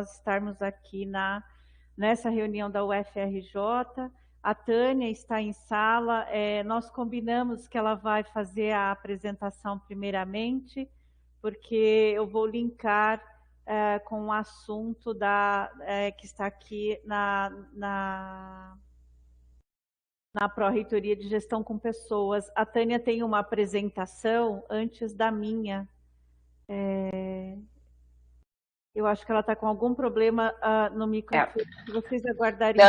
estarmos aqui nessa reunião da UFRJ. A Tânia está em sala, nós combinamos que ela vai fazer a apresentação primeiramente, porque eu vou linkar com o assunto que está aqui na Pró-Reitoria de Gestão com Pessoas. A Tânia tem uma apresentação antes da minha. Eu acho que ela está com algum problema no microfone. Se vocês aguardarem.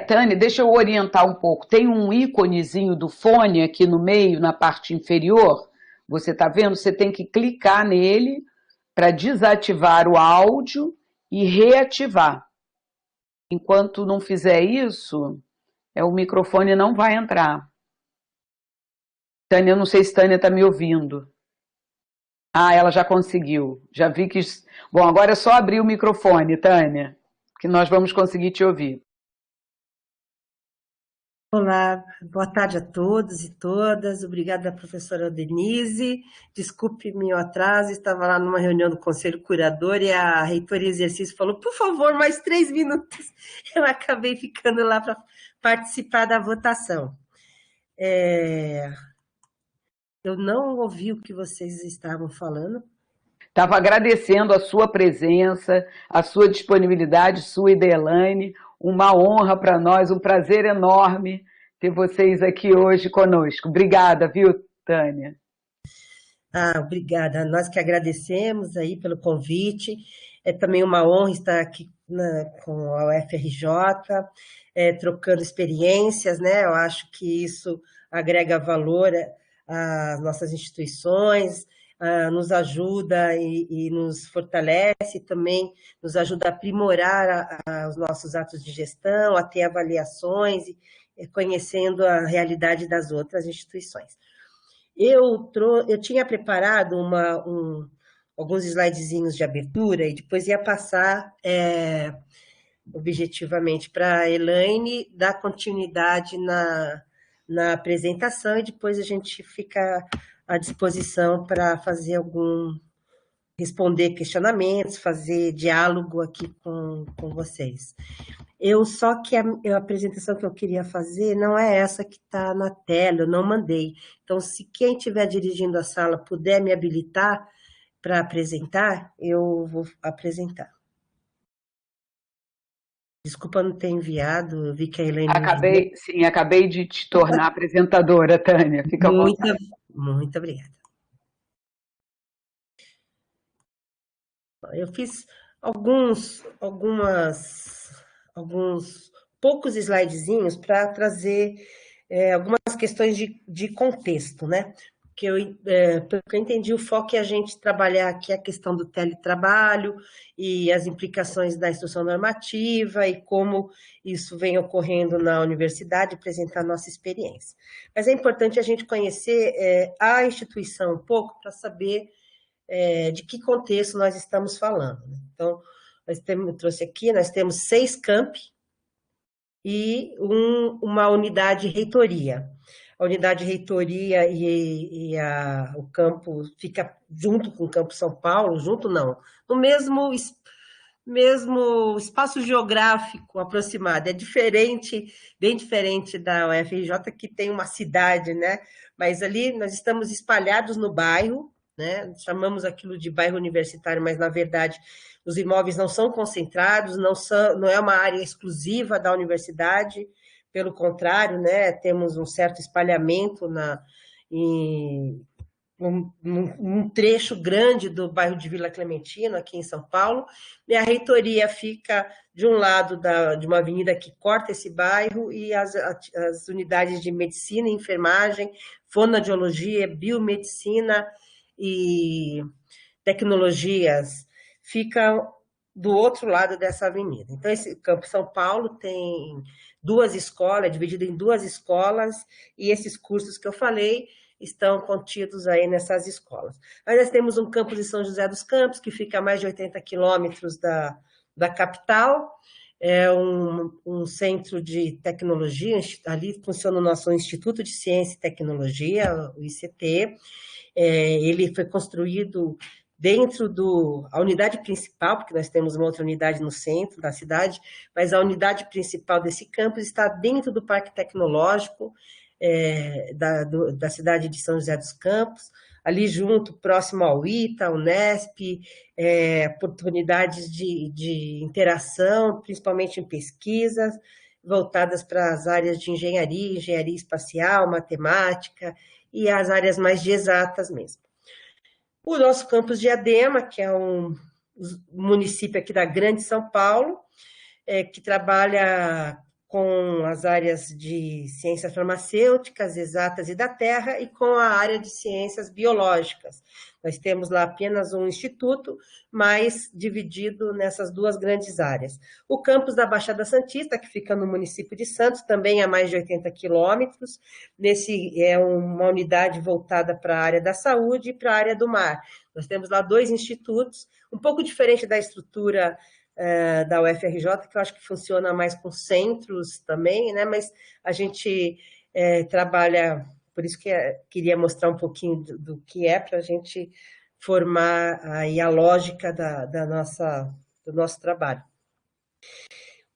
Tânia, deixa eu orientar um pouco. Tem um íconezinho do fone aqui no meio, na parte inferior. Você está vendo? Você tem que clicar nele para desativar o áudio e reativar. Enquanto não fizer isso, o microfone não vai entrar. Tânia, eu não sei se Tânia está me ouvindo. Ah, ela já conseguiu. Já vi que... Bom, agora é só abrir o microfone, Tânia, que nós vamos conseguir te ouvir. Olá, boa tarde a todos e todas. Obrigada, professora Denise. Desculpe meu atraso, estava lá numa reunião do Conselho Curador e a reitora em exercício falou, por favor, mais 3 minutos. Eu acabei ficando lá para participar da votação. Eu não ouvi o que vocês estavam falando. Estava agradecendo a sua presença, a sua disponibilidade, sua e da Elaine. Uma honra para nós, um prazer enorme ter vocês aqui hoje conosco. Obrigada, viu, Tânia? Obrigada. Nós que agradecemos aí pelo convite. É também uma honra estar aqui com a UFRJ, trocando experiências, né? Eu acho que isso agrega valor às nossas instituições, nos ajuda e nos fortalece, também nos ajuda a aprimorar os nossos atos de gestão, a ter avaliações, conhecendo a realidade das outras instituições. Eu tinha preparado alguns slidezinhos de abertura e depois ia passar objetivamente para a Elaine dar continuidade na apresentação e depois a gente fica à disposição para responder questionamentos, fazer diálogo aqui com vocês. Só que a apresentação que eu queria fazer não é essa que está na tela, eu não mandei. Então, se quem estiver dirigindo a sala puder me habilitar para apresentar, eu vou apresentar. Desculpa não ter enviado, eu vi que a Elaine... Acabei de te tornar apresentadora, Tânia. Fica à vontade. Muito obrigada. Eu fiz alguns poucos slidezinhos para trazer algumas questões de contexto, né? Pelo que eu entendi, o foco é a gente trabalhar aqui a questão do teletrabalho e as implicações da instrução normativa e como isso vem ocorrendo na universidade, apresentar a nossa experiência. Mas é importante a gente conhecer a instituição um pouco para saber de que contexto nós estamos falando. Então, eu trouxe aqui, nós temos 6 campi e uma unidade reitoria. A unidade reitoria e o campo fica junto com o campo São Paulo, junto não, no mesmo espaço geográfico aproximado. É diferente, bem diferente da UFRJ, que tem uma cidade, né? Mas ali nós estamos espalhados no bairro, né? Chamamos aquilo de bairro universitário, mas na verdade os imóveis não são concentrados, não é uma área exclusiva da universidade, pelo contrário, né? Temos um certo espalhamento um trecho grande do bairro de Vila Clementino, aqui em São Paulo, e a reitoria fica de um lado de uma avenida que corta esse bairro, e as unidades de medicina e enfermagem, fonoaudiologia, biomedicina e tecnologias ficam do outro lado dessa avenida. Então, esse Campo São Paulo tem 2 escolas, é dividido em 2 escolas, e esses cursos que eu falei estão contidos aí nessas escolas. Aí nós temos um campus em São José dos Campos, que fica a mais de 80 quilômetros da capital, é um centro de tecnologia, ali funciona o nosso Instituto de Ciência e Tecnologia, o ICT. Ele foi construído dentro a unidade principal, porque nós temos uma outra unidade no centro da cidade, mas a unidade principal desse campus está dentro do Parque Tecnológico da cidade de São José dos Campos, ali junto, próximo ao ITA, ao Unesp, oportunidades de interação, principalmente em pesquisas, voltadas para as áreas de engenharia espacial, matemática e as áreas mais de exatas mesmo. O nosso campus de Diadema, que é um município aqui da Grande São Paulo, que trabalha com as áreas de ciências farmacêuticas, exatas e da terra, e com a área de ciências biológicas. Nós temos lá apenas um instituto, mas dividido nessas duas grandes áreas. O campus da Baixada Santista, que fica no município de Santos, também a mais de 80 quilômetros. Nesse é uma unidade voltada para a área da saúde e para a área do mar. Nós temos lá 2 institutos, um pouco diferente da estrutura da UFRJ, que eu acho que funciona mais com centros também, né? Mas a gente trabalha, por isso que queria mostrar um pouquinho do que é, para a gente formar aí a lógica do nosso trabalho.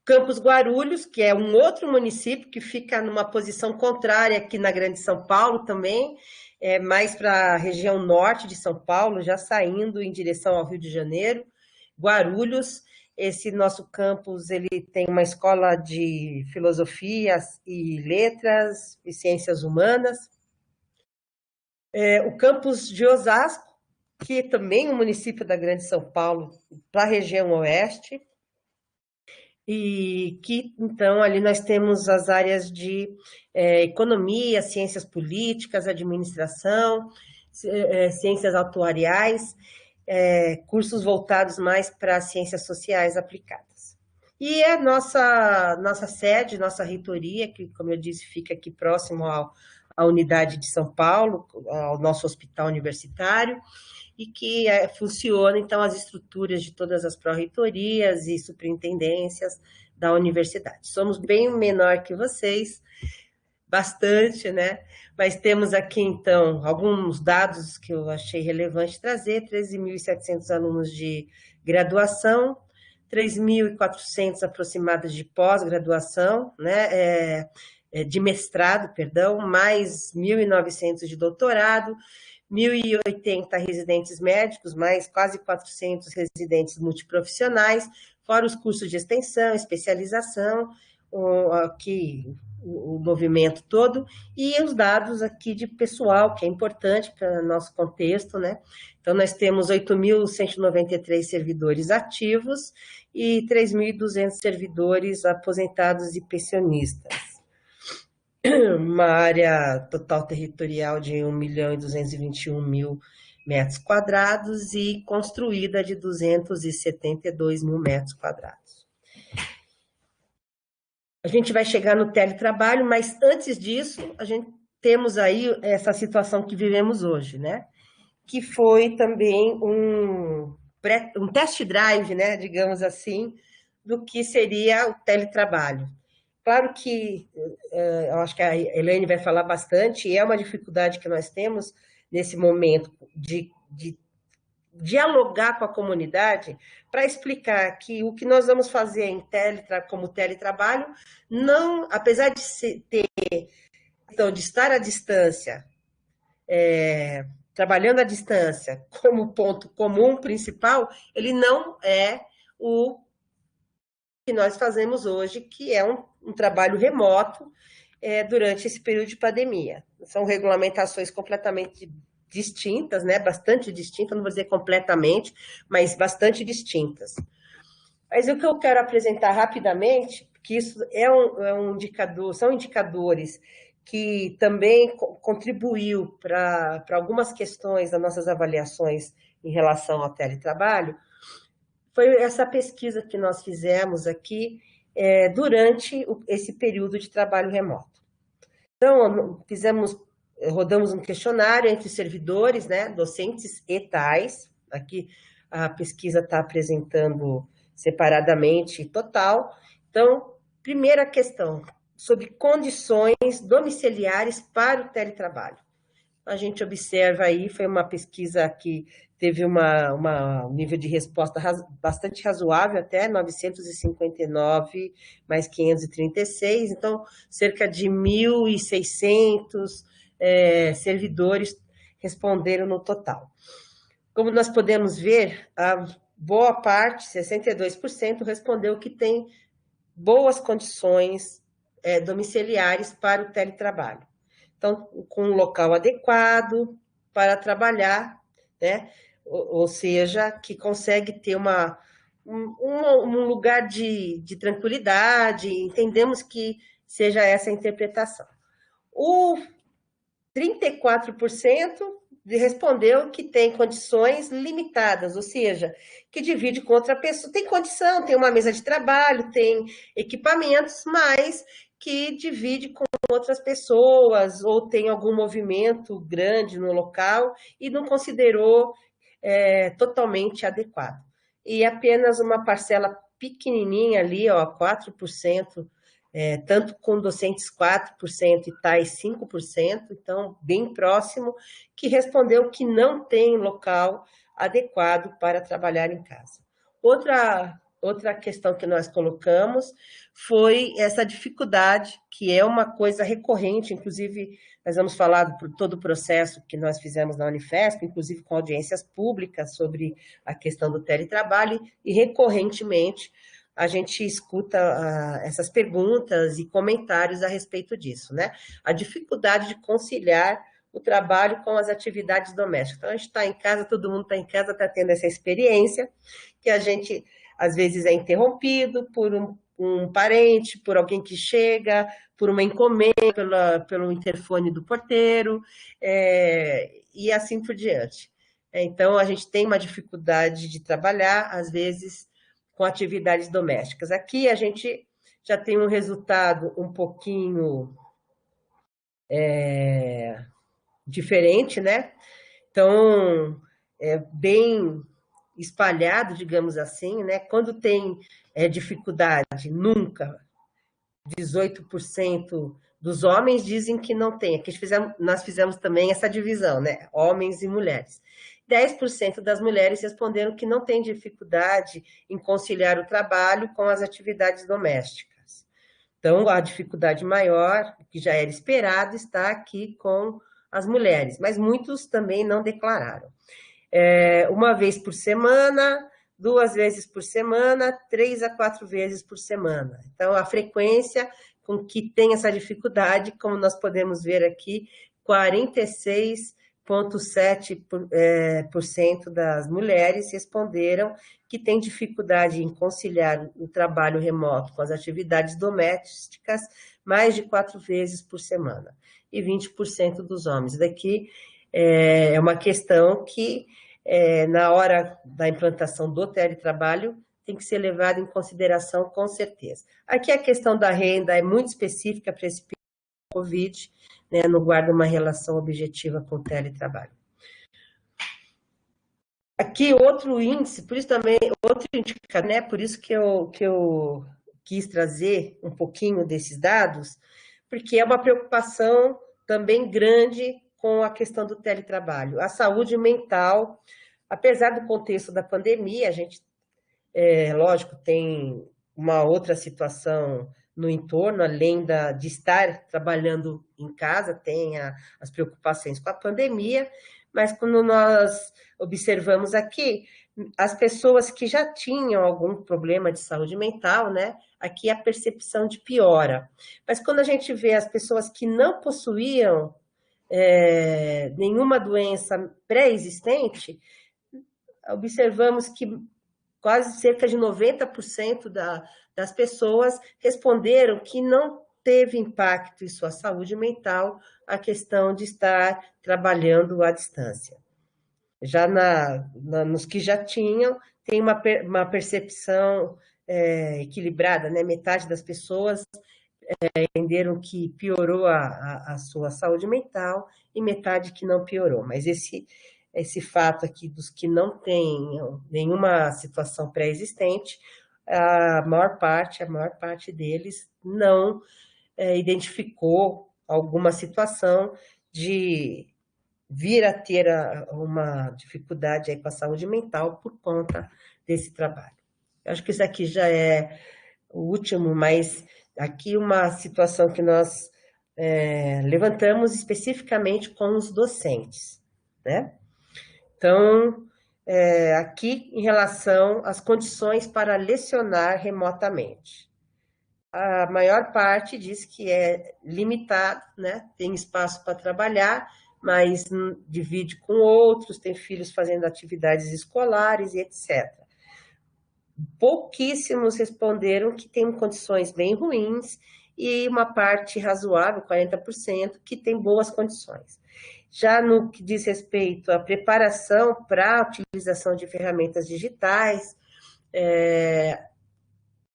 Campus Guarulhos, que é um outro município que fica numa posição contrária aqui na Grande São Paulo também, mais para a região norte de São Paulo, já saindo em direção ao Rio de Janeiro. Guarulhos, esse nosso campus, ele tem uma escola de filosofia e letras e ciências humanas. O campus de Osasco, que também é um município da Grande São Paulo, para a região oeste, e que, então, ali nós temos as áreas de economia, ciências políticas, administração, ciências atuariais, cursos voltados mais para ciências sociais aplicadas. E a nossa sede, nossa reitoria, que, como eu disse, fica aqui próximo à unidade de São Paulo, ao nosso hospital universitário, e que funciona, então, as estruturas de todas as pró-reitorias e superintendências da universidade. Somos bem menor que vocês, bastante, né? Mas temos aqui, então, alguns dados que eu achei relevante trazer: 13.700 alunos de graduação, 3.400 aproximados de pós-graduação, né? De mestrado, perdão, mais 1.900 de doutorado, 1.080 residentes médicos, mais quase 400 residentes multiprofissionais, fora os cursos de extensão, especialização, o movimento todo, e os dados aqui de pessoal, que é importante para o nosso contexto, né? Então, nós temos 8.193 servidores ativos e 3.200 servidores aposentados e pensionistas. Uma área total territorial de 1.221.000 metros quadrados e construída de 272.000 metros quadrados. A gente vai chegar no teletrabalho, mas antes disso, temos aí essa situação que vivemos hoje, né? Que foi também um test drive, né, digamos assim, do que seria o teletrabalho. Claro que eu acho que a Elaine vai falar bastante, e é uma dificuldade que nós temos nesse momento de dialogar com a comunidade para explicar que o que nós vamos fazer como teletrabalho, não, apesar de estar à distância, trabalhando à distância como ponto comum principal, ele não é o que nós fazemos hoje, que é um trabalho remoto durante esse período de pandemia. São regulamentações completamente distintas, né? Bastante distintas, não vou dizer completamente, mas bastante distintas. Mas o que eu quero apresentar rapidamente, que isso são indicadores que também contribuiu para algumas questões das nossas avaliações em relação ao teletrabalho, foi essa pesquisa que nós fizemos aqui durante esse período de trabalho remoto. Então, rodamos um questionário entre servidores, né, docentes e tais. Aqui a pesquisa está apresentando separadamente total. Então, primeira questão, sobre condições domiciliares para o teletrabalho. A gente observa aí, foi uma pesquisa que teve um nível de resposta bastante razoável, até 959 mais 536, então cerca de 1.600 servidores responderam no total. Como nós podemos ver, a boa parte, 62%, respondeu que tem boas condições domiciliares para o teletrabalho. Então, com um local adequado para trabalhar, né? Ou seja, que consegue ter um lugar de tranquilidade, entendemos que seja essa a interpretação. O 34% respondeu que tem condições limitadas, ou seja, que divide com outra pessoa, tem condição, tem uma mesa de trabalho, tem equipamentos, mas que divide com outras pessoas, ou tem algum movimento grande no local e não considerou totalmente adequado. E apenas uma parcela pequenininha ali, 4%, tanto com docentes 4% e tais 5%, então bem próximo, que respondeu que não tem local adequado para trabalhar em casa. Outra questão que nós colocamos foi essa dificuldade, que é uma coisa recorrente, inclusive nós vamos falar por todo o processo que nós fizemos na Unifesp, inclusive com audiências públicas sobre a questão do teletrabalho, e recorrentemente a gente escuta essas perguntas e comentários a respeito disso, né? A dificuldade de conciliar o trabalho com as atividades domésticas. Então, a gente está em casa, todo mundo está em casa, está tendo essa experiência, que a gente, às vezes, é interrompido por um parente, por alguém que chega, por uma encomenda, pelo interfone do porteiro, e assim por diante. Então, a gente tem uma dificuldade de trabalhar, às vezes, com atividades domésticas. Aqui a gente já tem um resultado um pouquinho diferente, né? Então, bem espalhado, digamos assim, né? Quando tem dificuldade, nunca, 18% dos homens dizem que não tem. Aqui nós fizemos também essa divisão, né? Homens e mulheres. 10% das mulheres responderam que não tem dificuldade em conciliar o trabalho com as atividades domésticas. Então, a dificuldade maior, que já era esperado, está aqui com as mulheres, mas muitos também não declararam. Uma vez por semana, 2 vezes por semana, 3 a 4 vezes por semana. Então, a frequência com que tem essa dificuldade, como nós podemos ver aqui, 46,7% das mulheres responderam que tem dificuldade em conciliar o trabalho remoto com as atividades domésticas mais de 4 vezes por semana. E 20% dos homens. Daqui é uma questão que, na hora da implantação do teletrabalho, tem que ser levada em consideração, com certeza. Aqui a questão da renda é muito específica para esse Covid, né, não guarda uma relação objetiva com o teletrabalho. Aqui outro índice, por isso também, outro indicador, né, por isso que eu quis trazer um pouquinho desses dados, porque é uma preocupação também grande com a questão do teletrabalho. A saúde mental, apesar do contexto da pandemia, a gente, lógico, tem uma outra situação no entorno, além de estar trabalhando em casa, tem as preocupações com a pandemia, mas quando nós observamos aqui, as pessoas que já tinham algum problema de saúde mental, né? Aqui a percepção de piora. Mas quando a gente vê as pessoas que não possuíam nenhuma doença pré-existente, observamos que quase cerca de 90% das pessoas responderam que não teve impacto em sua saúde mental a questão de estar trabalhando à distância. Já nos que já tinham, tem uma percepção equilibrada, né? Metade das pessoas entenderam que piorou a sua saúde mental e metade que não piorou. Mas esse fato aqui dos que não têm nenhuma situação pré-existente, a maior parte deles não identificou alguma situação de vir a ter uma dificuldade aí com a saúde mental por conta desse trabalho. Eu acho que isso aqui já é o último, mas aqui uma situação que nós levantamos especificamente com os docentes, né? Então, aqui em relação às condições para lecionar remotamente. A maior parte diz que é limitado, né? Tem espaço para trabalhar, mas divide com outros, tem filhos fazendo atividades escolares e etc. Pouquíssimos responderam que tem condições bem ruins e uma parte razoável, 40%, que tem boas condições. Já no que diz respeito à preparação para a utilização de ferramentas digitais,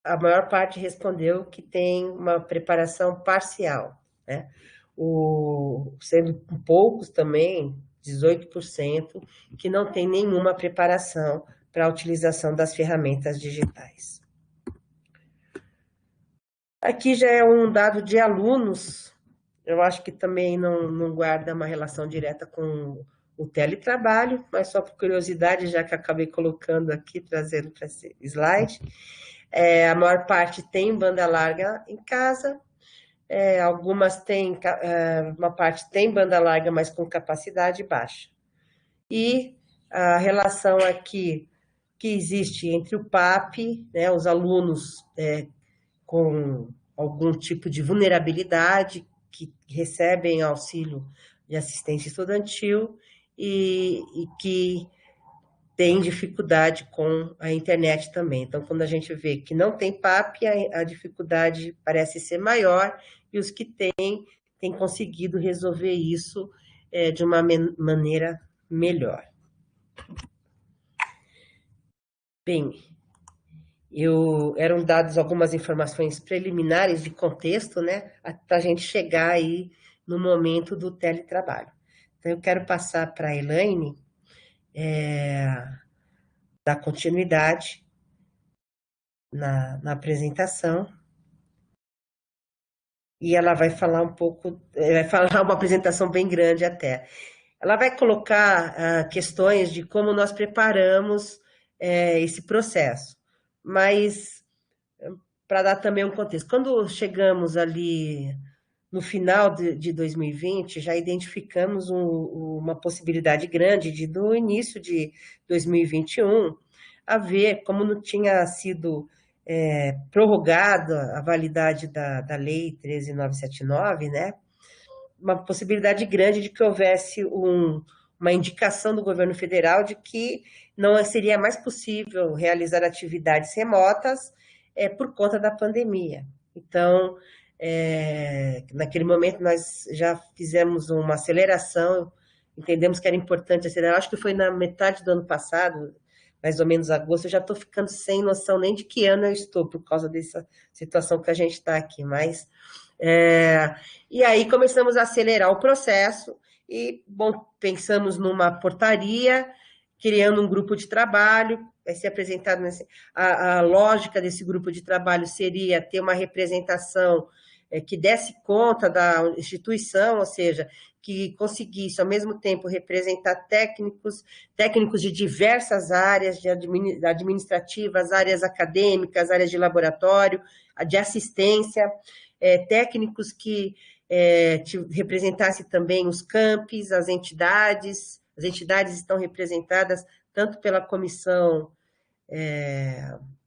a maior parte respondeu que tem uma preparação parcial, né? Sendo poucos também, 18%, que não tem nenhuma preparação para a utilização das ferramentas digitais. Aqui já é um dado de alunos, eu acho que também não guarda uma relação direta com o teletrabalho, mas só por curiosidade, já que acabei colocando aqui, trazendo para esse slide. A maior parte tem banda larga em casa, algumas têm, uma parte tem banda larga, mas com capacidade baixa. E a relação aqui que existe entre o PAP, né, os alunos com algum tipo de vulnerabilidade, que recebem auxílio de assistência estudantil e que tem dificuldade com a internet também. Então, quando a gente vê que não tem PAP, a dificuldade parece ser maior, e os que têm conseguido resolver isso de uma maneira melhor. Bem, eram dadas algumas informações preliminares de contexto, né, para a gente chegar aí no momento do teletrabalho. Então, eu quero passar para a Elaine, dar continuidade na apresentação, e ela vai falar um pouco, vai falar uma apresentação bem grande até. Ela vai colocar questões de como nós preparamos esse processo, mas para dar também um contexto. Quando chegamos ali no final de 2020, já identificamos uma possibilidade grande de, no início de 2021, haver, como não tinha sido prorrogada a validade da Lei 13.979, né? Uma possibilidade grande de que houvesse uma indicação do governo federal de que não seria mais possível realizar atividades remotas por conta da pandemia. Então, naquele momento, nós já fizemos uma aceleração, entendemos que era importante acelerar, acho que foi na metade do ano passado, mais ou menos agosto, eu já estou ficando sem noção nem de que ano eu estou, por causa dessa situação que a gente está aqui, mas... e aí começamos a acelerar o processo e, bom, pensamos numa portaria, criando um grupo de trabalho, vai ser apresentado a lógica desse grupo de trabalho seria ter uma representação que desse conta da instituição, ou seja, que conseguisse ao mesmo tempo representar técnicos de diversas áreas, administrativas, áreas acadêmicas, áreas de laboratório, de assistência, técnicos que representassem também os campos, as entidades estão representadas tanto pela comissão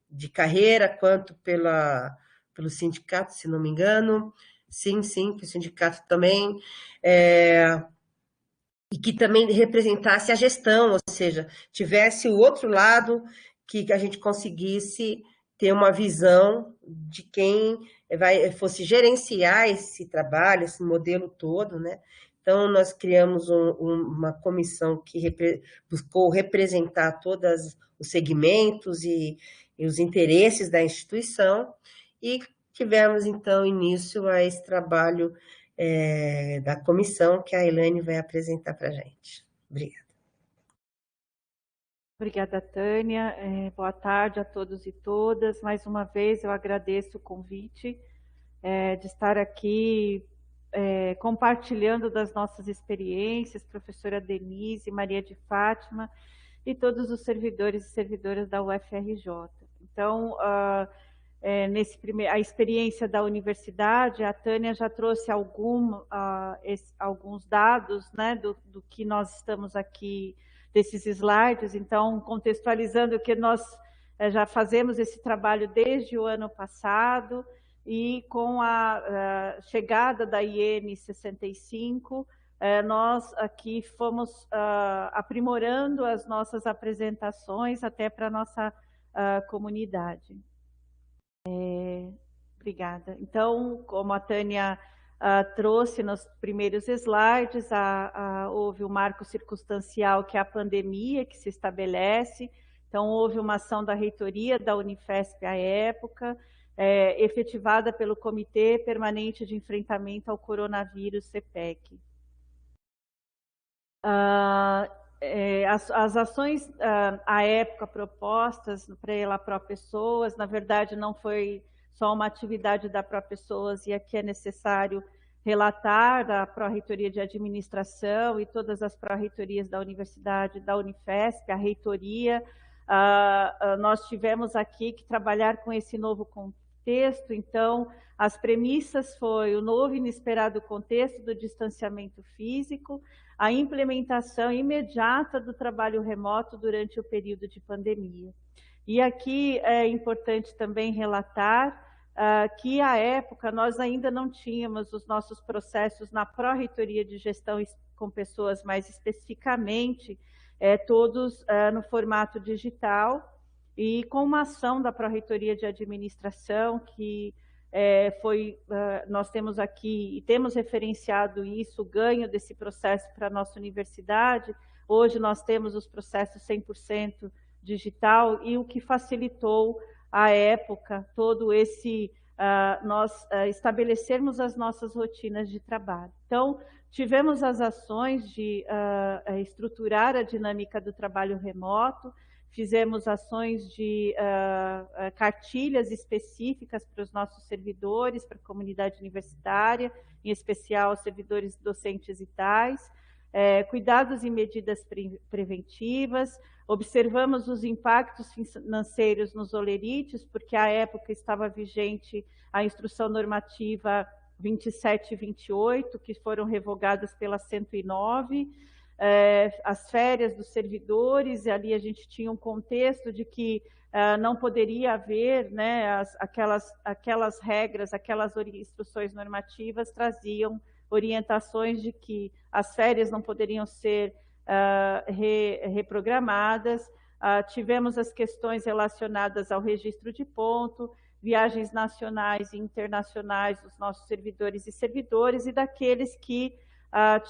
de carreira, quanto pelo sindicato, se não me engano, sim, o sindicato também, e que também representasse a gestão, ou seja, tivesse o outro lado, que a gente conseguisse ter uma visão de quem fosse gerenciar esse trabalho, esse modelo todo, né? Então, nós criamos uma comissão que buscou representar todos os segmentos e os interesses da instituição, e tivemos, então, início a esse trabalho da comissão, que a Elaine vai apresentar para a gente. Obrigada. Obrigada, Tânia. Boa tarde a todos e todas. Mais uma vez, eu agradeço o convite de estar aqui compartilhando das nossas experiências, professora Denise, Maria de Fátima e todos os servidores e servidoras da UFRJ. Então, a experiência da universidade, a Tânia já trouxe alguns dados, né, do que nós estamos aqui, desses slides. Então, contextualizando que nós já fazemos esse trabalho desde o ano passado, e com a chegada da IN 65, nós aqui fomos aprimorando as nossas apresentações até para a nossa comunidade. Obrigada. Então, como a Tânia trouxe nos primeiros slides, houve o marco circunstancial, que é a pandemia, que se estabelece. Então, houve uma ação da reitoria da Unifesp à época, efetivada pelo Comitê Permanente de Enfrentamento ao Coronavírus, CPEC. As ações, à época, propostas pela Pró-Pessoas, na verdade, não foi só uma atividade da Pró-Pessoas, e aqui é necessário relatar a Pró-Reitoria de Administração e todas as pró-reitorias da Universidade, da Unifesp, a reitoria. Nós tivemos aqui que trabalhar com esse novo contexto. Então, as premissas foi o novo e inesperado contexto do distanciamento físico, a implementação imediata do trabalho remoto durante o período de pandemia. E aqui é importante também relatar que, à época, nós ainda não tínhamos os nossos processos na Pró-Reitoria de Gestão com Pessoas, mais especificamente, todos no formato digital, e com uma ação da Pró-Reitoria de Administração, que nós temos aqui, e temos referenciado isso, o ganho desse processo para a nossa universidade. Hoje nós temos os processos 100% digital, e o que facilitou, à época, todo esse, nós estabelecermos as nossas rotinas de trabalho. Então, tivemos as ações de estruturar a dinâmica do trabalho remoto, fizemos ações de cartilhas específicas para os nossos servidores, para a comunidade universitária, em especial os servidores docentes e tais, cuidados e medidas preventivas, observamos os impactos financeiros nos olerites, porque à época estava vigente a Instrução Normativa 27 e 28, que foram revogadas pela 109, as férias dos servidores, e ali a gente tinha um contexto de que não poderia haver, né, aquelas regras, aquelas instruções normativas traziam orientações de que as férias não poderiam ser reprogramadas. Tivemos as questões relacionadas ao registro de ponto, viagens nacionais e internacionais dos nossos servidores e servidoras, e daqueles que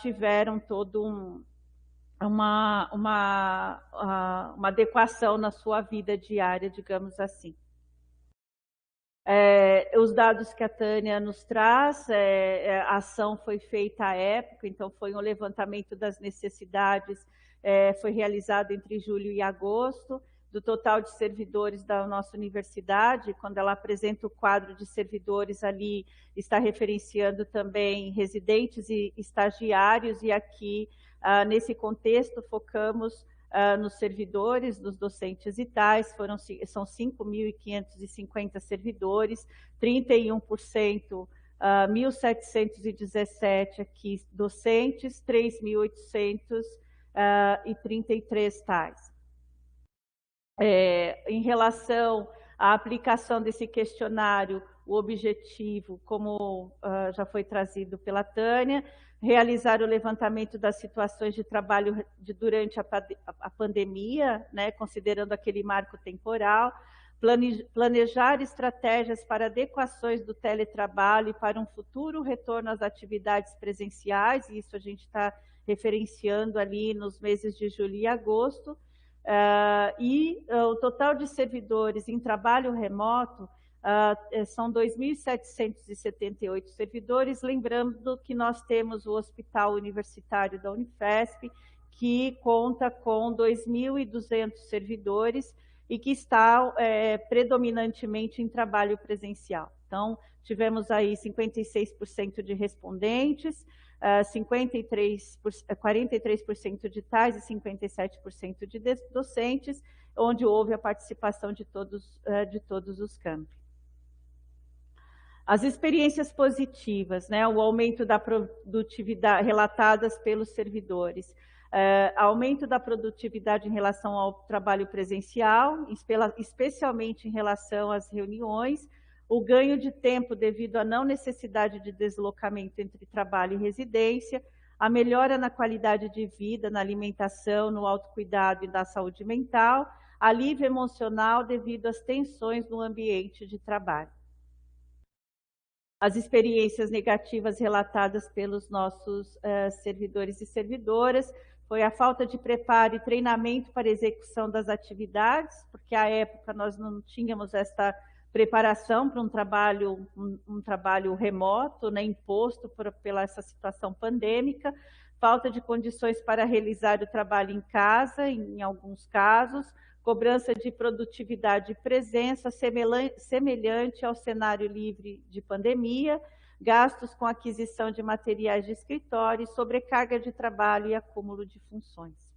tiveram todo uma adequação na sua vida diária, digamos assim. Os dados que a Tânia nos traz, a ação foi feita à época, então foi um levantamento das necessidades, foi realizado entre julho e agosto, do total de servidores da nossa universidade. Quando ela apresenta o quadro de servidores, ali está referenciando também residentes e estagiários, e aqui, nesse contexto, focamos nos servidores, dos docentes e tais. São 5.550 servidores, 31%, 1.717 aqui docentes, 3.833 tais. Em relação à aplicação desse questionário, o objetivo, como já foi trazido pela Tânia, realizar o levantamento das situações de trabalho durante a pandemia, né, considerando aquele marco temporal, planejar estratégias para adequações do teletrabalho e para um futuro retorno às atividades presenciais, e isso a gente está referenciando ali nos meses de julho e agosto, o total de servidores em trabalho remoto são 2.778 servidores, lembrando que nós temos o Hospital Universitário da Unifesp, que conta com 2.200 servidores, e que está predominantemente em trabalho presencial. Então, tivemos aí 56% de respondentes, 43% de tais e 57% de docentes, onde houve a participação de todos os campi. As experiências positivas, né? O aumento da produtividade relatadas pelos servidores, aumento da produtividade em relação ao trabalho presencial, especialmente em relação às reuniões, o ganho de tempo devido à não necessidade de deslocamento entre trabalho e residência, a melhora na qualidade de vida, na alimentação, no autocuidado e da saúde mental, alívio emocional devido às tensões no ambiente de trabalho. As experiências negativas relatadas pelos nossos servidores e servidoras foi a falta de preparo e treinamento para a execução das atividades, porque à época nós não tínhamos esta preparação para um trabalho remoto, né, imposto pela essa situação pandêmica, falta de condições para realizar o trabalho em casa, em alguns casos, cobrança de produtividade e presença semelhante ao cenário livre de pandemia, gastos com aquisição de materiais de escritório, sobrecarga de trabalho e acúmulo de funções.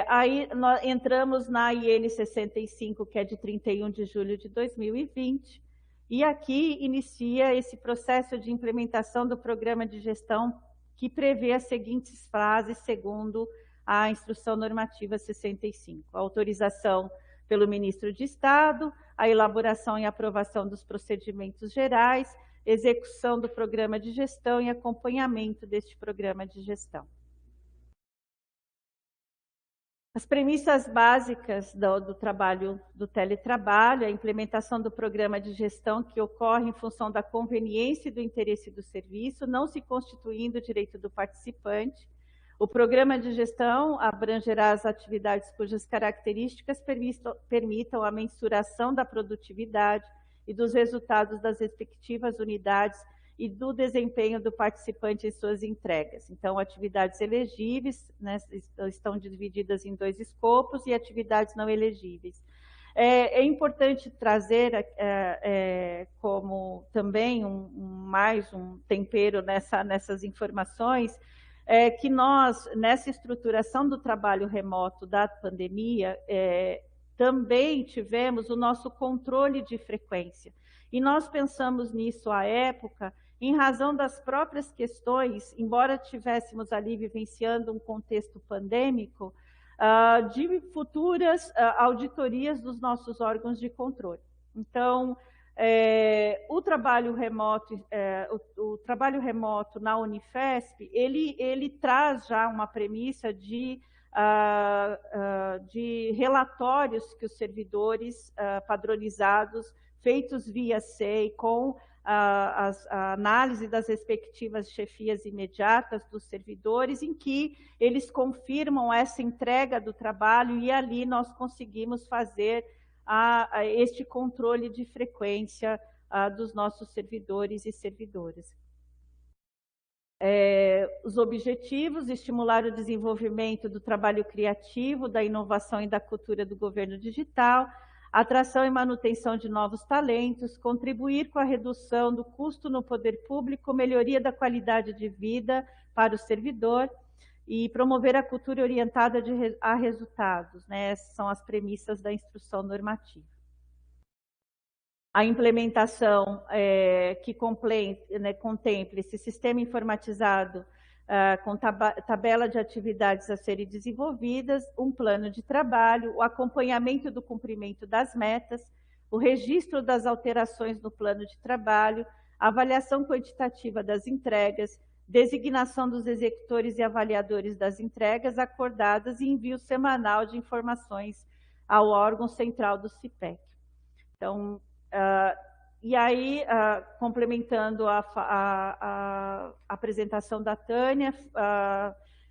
Aí nós entramos na IN 65, que é de 31 de julho de 2020, e aqui inicia esse processo de implementação do programa de gestão que prevê as seguintes fases, segundo a Instrução Normativa 65. A autorização pelo Ministro de Estado, a elaboração e aprovação dos procedimentos gerais, execução do programa de gestão e acompanhamento deste programa de gestão. As premissas básicas do teletrabalho, a implementação do programa de gestão que ocorre em função da conveniência e do interesse do serviço, não se constituindo o direito do participante. O programa de gestão abrangerá as atividades cujas características permitam a mensuração da produtividade e dos resultados das respectivas unidades e do desempenho do participante em suas entregas. Então, atividades elegíveis, né, estão divididas em 2 escopos, e atividades não elegíveis. É importante trazer como também mais um tempero nessas informações, que nós, nessa estruturação do trabalho remoto da pandemia, também tivemos o nosso controle de frequência. E nós pensamos nisso à época, em razão das próprias questões, embora estivéssemos ali vivenciando um contexto pandêmico, de futuras auditorias dos nossos órgãos de controle. Então, o trabalho remoto na Unifesp, ele traz já uma premissa de relatórios que os servidores padronizados, feitos via SEI, com a análise das respectivas chefias imediatas dos servidores, em que eles confirmam essa entrega do trabalho, e ali nós conseguimos fazer este controle de frequência dos nossos servidores e servidoras. Os objetivos: estimular o desenvolvimento do trabalho criativo, da inovação e da cultura do governo digital, atração e manutenção de novos talentos, contribuir com a redução do custo no poder público, melhoria da qualidade de vida para o servidor e promover a cultura orientada a resultados, né? Essas são as premissas da instrução normativa. A implementação que contemple esse sistema informatizado com tabela de atividades a serem desenvolvidas, um plano de trabalho, o acompanhamento do cumprimento das metas, o registro das alterações no plano de trabalho, a avaliação quantitativa das entregas, designação dos executores e avaliadores das entregas acordadas e envio semanal de informações ao órgão central do CIPEC. Então, e aí, complementando a apresentação da Tânia,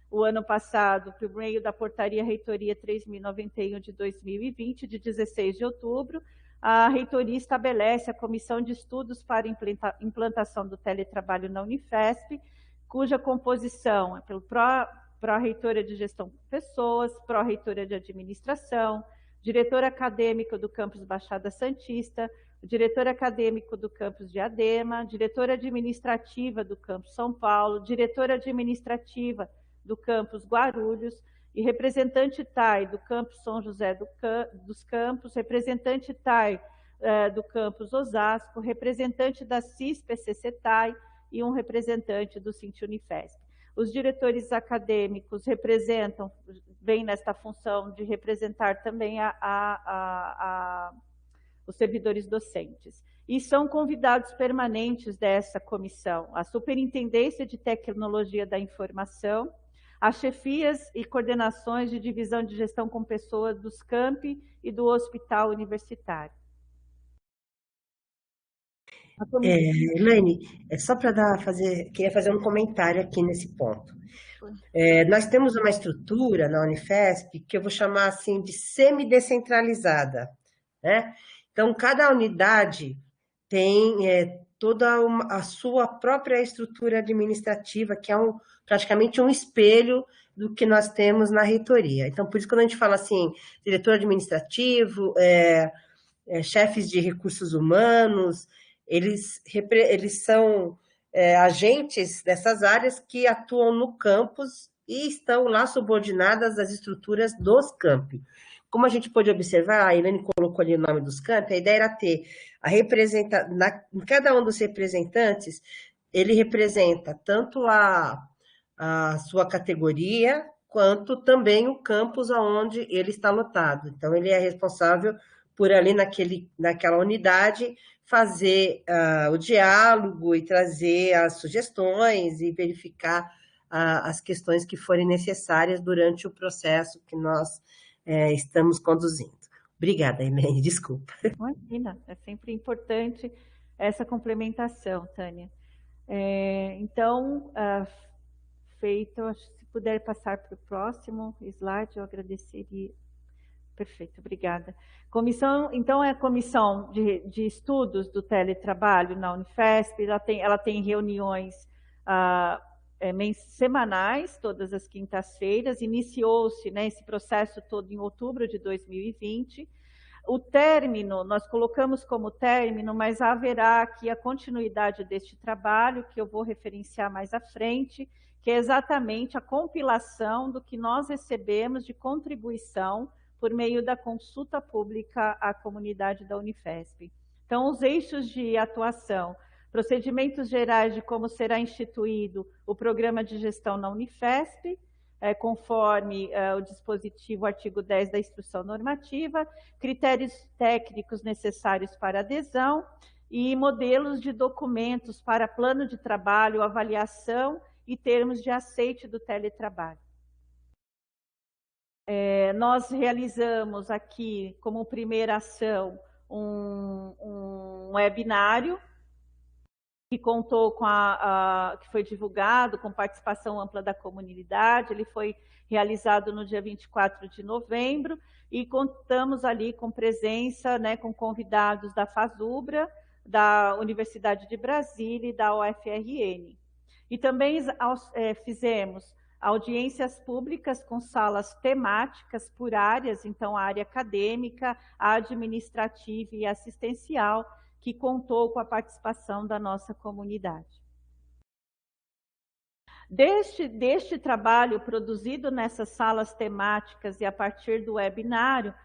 o ano passado, por meio da Portaria Reitoria 3091 de 2020, de 16 de outubro, a Reitoria estabelece a Comissão de Estudos para implantação do teletrabalho na Unifesp, cuja composição é pró-reitora de gestão de pessoas, pró-reitora de administração, diretor acadêmico do campus Baixada Santista, diretor acadêmico do campus Diadema, diretora administrativa do campus São Paulo, diretora administrativa do campus Guarulhos e representante TAI do campus São José dos Campos, representante TAI do campus Osasco, representante da CIS-PCC TAI e um representante do Cinti Unifesp. Os diretores acadêmicos vêm nesta função de representar também os servidores docentes. E são convidados permanentes dessa comissão a Superintendência de Tecnologia da Informação, as chefias e coordenações de divisão de gestão com pessoas dos campi e do hospital universitário. Elaine, só para queria fazer um comentário aqui nesse ponto. Nós temos uma estrutura na Unifesp que eu vou chamar assim de semi-descentralizada, né? Então, cada unidade tem toda a sua própria estrutura administrativa, que é praticamente um espelho do que nós temos na reitoria. Então, por isso, quando a gente fala assim, diretor administrativo, chefes de recursos humanos, eles são agentes dessas áreas que atuam no campus e estão lá subordinadas às estruturas dos campi. Como a gente pôde observar, a Elaine colocou ali o nome dos campi, a ideia era ter em cada um dos representantes, ele representa tanto a sua categoria, quanto também o campus onde ele está lotado. Então, ele é responsável por ali naquela unidade fazer o diálogo e trazer as sugestões e verificar as questões que forem necessárias durante o processo que nós estamos conduzindo. Obrigada, Elaine, desculpa. Imagina, é sempre importante essa complementação, Tânia. Então, feito, se puder passar para o próximo slide, eu agradeceria. Perfeito, obrigada. Então, é a comissão de estudos do teletrabalho na Unifesp, ela tem reuniões semanais, todas as quintas-feiras, iniciou-se, né, esse processo todo em outubro de 2020. O término, nós colocamos como término, mas haverá aqui a continuidade deste trabalho, que eu vou referenciar mais à frente, que é exatamente a compilação do que nós recebemos de contribuição por meio da consulta pública à comunidade da Unifesp. Então, os eixos de atuação, procedimentos gerais de como será instituído o programa de gestão na Unifesp, conforme o dispositivo artigo 10 da Instrução Normativa, critérios técnicos necessários para adesão e modelos de documentos para plano de trabalho, avaliação e termos de aceite do teletrabalho. Nós realizamos aqui, como primeira ação, um webinário que contou que foi divulgado com participação ampla da comunidade. Ele foi realizado no dia 24 de novembro e contamos ali com presença, né, com convidados da FASUBRA, da Universidade de Brasília e da UFRN. E também fizemos audiências públicas com salas temáticas por áreas, então a área acadêmica, a administrativa e assistencial, que contou com a participação da nossa comunidade. Deste trabalho produzido nessas salas temáticas e a partir do webinário,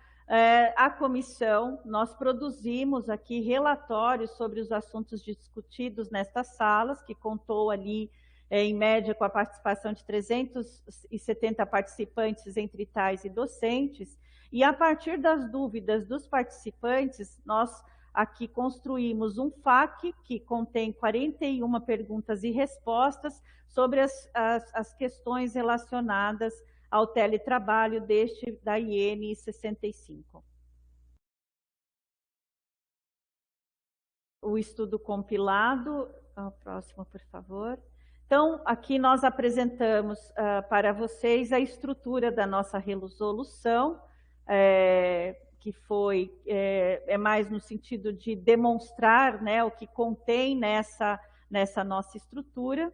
a comissão, nós produzimos aqui relatórios sobre os assuntos discutidos nestas salas, que contou ali, em média, com a participação de 370 participantes entre tais e docentes, e a partir das dúvidas dos participantes, nós aqui construímos um FAQ que contém 41 perguntas e respostas sobre as questões relacionadas ao teletrabalho da IN 65. O estudo compilado, o próximo, por favor. Então, aqui nós apresentamos para vocês a estrutura da nossa resolução, que é mais no sentido de demonstrar, né, o que contém nessa nossa estrutura.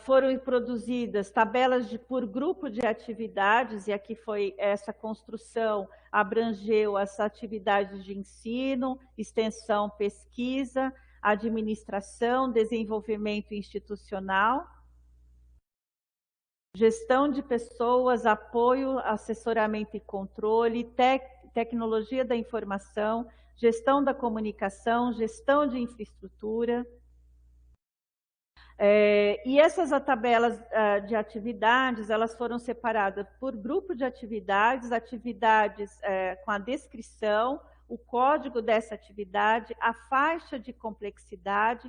Foram produzidas tabelas por grupo de atividades, e aqui foi essa construção, abrangeu as atividades de ensino, extensão, pesquisa, administração, desenvolvimento institucional, gestão de pessoas, apoio, assessoramento e controle, tecnologia da informação, gestão da comunicação, gestão de infraestrutura. E essas tabelas de atividades, elas foram separadas por grupo de atividades, com a descrição, o código dessa atividade, a faixa de complexidade,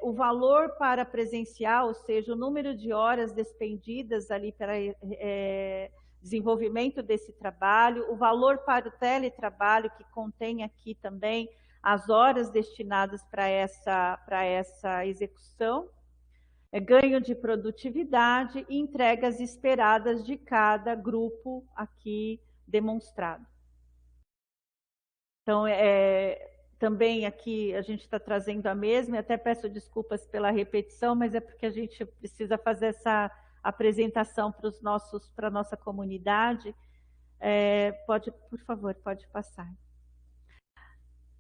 o valor para presencial, ou seja, o número de horas despendidas ali para desenvolvimento desse trabalho, o valor para o teletrabalho, que contém aqui também as horas destinadas para essa execução, ganho de produtividade e entregas esperadas de cada grupo aqui demonstrado. Então, também aqui a gente está trazendo a mesma, e até peço desculpas pela repetição, mas é porque a gente precisa fazer essa apresentação para a nossa comunidade. Por favor, pode passar.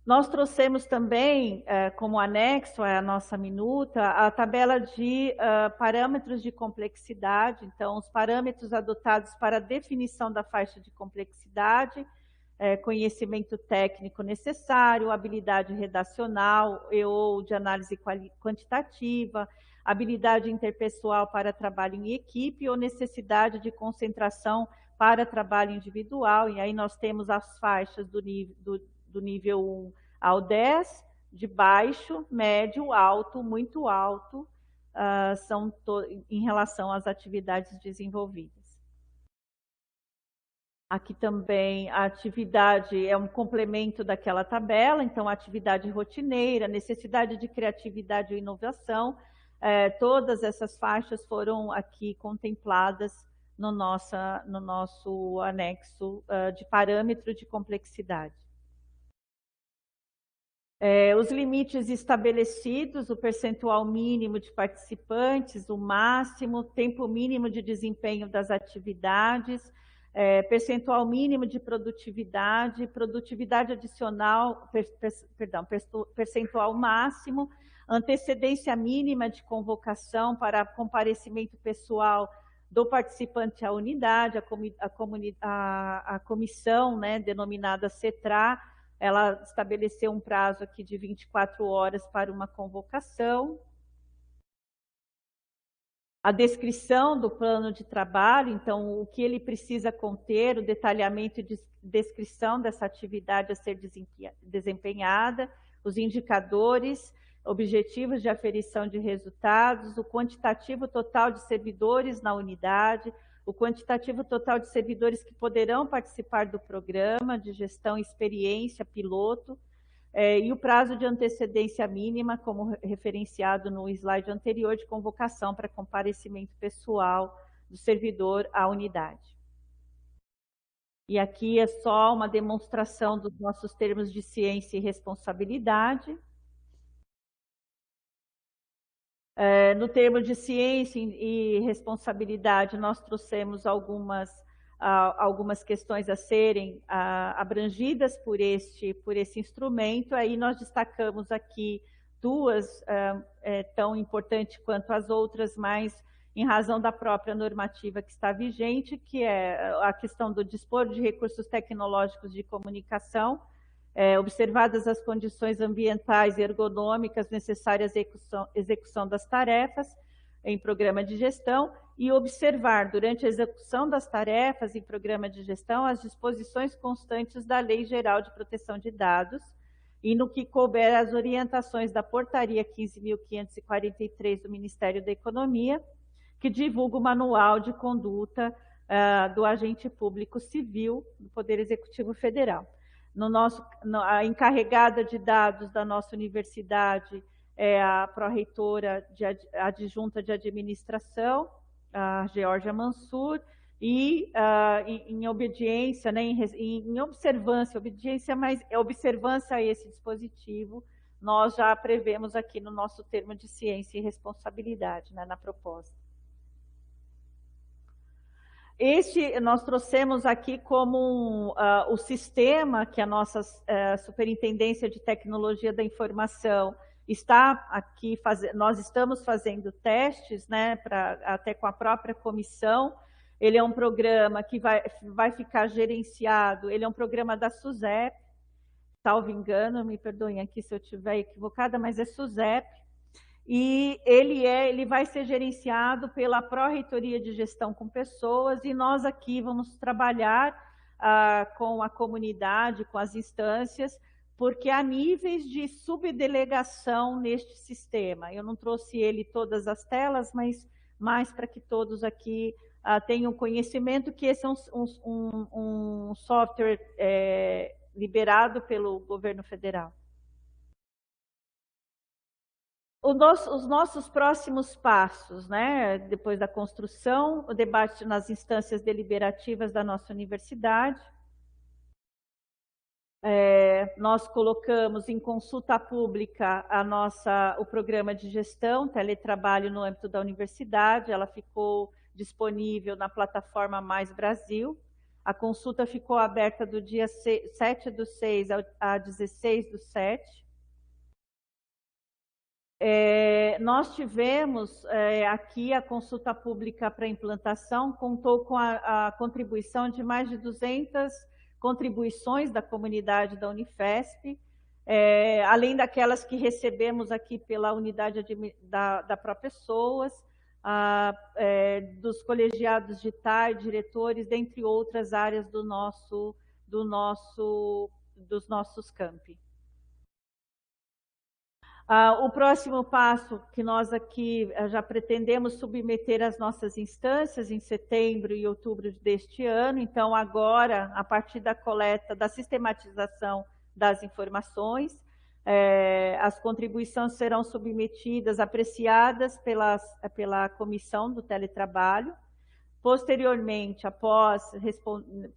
Nós trouxemos também, como anexo à nossa minuta, a tabela de parâmetros de complexidade. Então, os parâmetros adotados para a definição da faixa de complexidade, conhecimento técnico necessário, habilidade redacional ou de análise quantitativa, habilidade interpessoal para trabalho em equipe ou necessidade de concentração para trabalho individual. E aí nós temos as faixas do nível 1 ao 10, de baixo, médio, alto, muito alto, em relação às atividades desenvolvidas. Aqui também a atividade é um complemento daquela tabela, então a atividade rotineira, necessidade de criatividade e inovação, todas essas faixas foram aqui contempladas no nosso anexo de parâmetro de complexidade. Os limites estabelecidos, o percentual mínimo de participantes, o máximo, tempo mínimo de desempenho das atividades, percentual mínimo de produtividade, produtividade adicional, percentual máximo, antecedência mínima de convocação para comparecimento pessoal do participante à unidade, a comissão, né, denominada CETRA, ela estabeleceu um prazo aqui de 24 horas para uma convocação. A descrição do plano de trabalho, então, o que ele precisa conter, o detalhamento e descrição dessa atividade a ser desempenhada, os indicadores, objetivos de aferição de resultados, o quantitativo total de servidores na unidade, o quantitativo total de servidores que poderão participar do programa de gestão e experiência piloto, e o prazo de antecedência mínima, como referenciado no slide anterior, de convocação para comparecimento pessoal do servidor à unidade. E aqui é só uma demonstração dos nossos termos de ciência e responsabilidade. No termo de ciência e responsabilidade, nós trouxemos algumas questões a serem abrangidas por esse instrumento. Aí nós destacamos aqui duas, tão importantes quanto as outras, mas em razão da própria normativa que está vigente, que é a questão do dispor de recursos tecnológicos de comunicação, observadas as condições ambientais e ergonômicas necessárias à execução das tarefas em programa de gestão, e observar, durante a execução das tarefas em programa de gestão, as disposições constantes da Lei Geral de Proteção de Dados, e no que couber as orientações da Portaria 15.543 do Ministério da Economia, que divulga o Manual de Conduta do Agente Público Civil do Poder Executivo Federal. A encarregada de dados da nossa universidade é a pró-reitora adjunta de administração, a Georgia Mansur, e em obediência, né, em observância, obediência, mas observância a esse dispositivo, nós já prevemos aqui no nosso termo de ciência e responsabilidade, né, na proposta. Nós trouxemos aqui como o sistema que a nossa Superintendência de Tecnologia da Informação está aqui, nós estamos fazendo testes, né, até com a própria comissão. Ele é um programa que vai ficar gerenciado, ele é um programa da SUSEP, salvo engano, me perdoem aqui se eu estiver equivocada, mas é SUSEP, e ele vai ser gerenciado pela Pró-Reitoria de Gestão com Pessoas, e nós aqui vamos trabalhar com a comunidade, com as instâncias, porque há níveis de subdelegação neste sistema. Eu não trouxe ele todas as telas, mas mais para que todos aqui tenham conhecimento que esse é um software liberado pelo governo federal. Os nossos próximos passos, né? Depois da construção, o debate nas instâncias deliberativas da nossa universidade. Nós colocamos em consulta pública o programa de gestão, teletrabalho no âmbito da universidade, ela ficou disponível na plataforma Mais Brasil. A consulta ficou aberta do dia 7/6 a 16/7. Nós tivemos aqui a consulta pública para implantação, contou com a contribuição de mais de 200 contribuições da comunidade da Unifesp, além daquelas que recebemos aqui pela unidade da ProPessoas, dos colegiados de TAI, diretores, dentre outras áreas dos nossos campi. O próximo passo que nós aqui já pretendemos submeter às nossas instâncias em setembro e outubro deste ano. Então, agora, a partir da coleta, da sistematização das informações, as contribuições serão submetidas, apreciadas pela comissão do teletrabalho. Posteriormente, após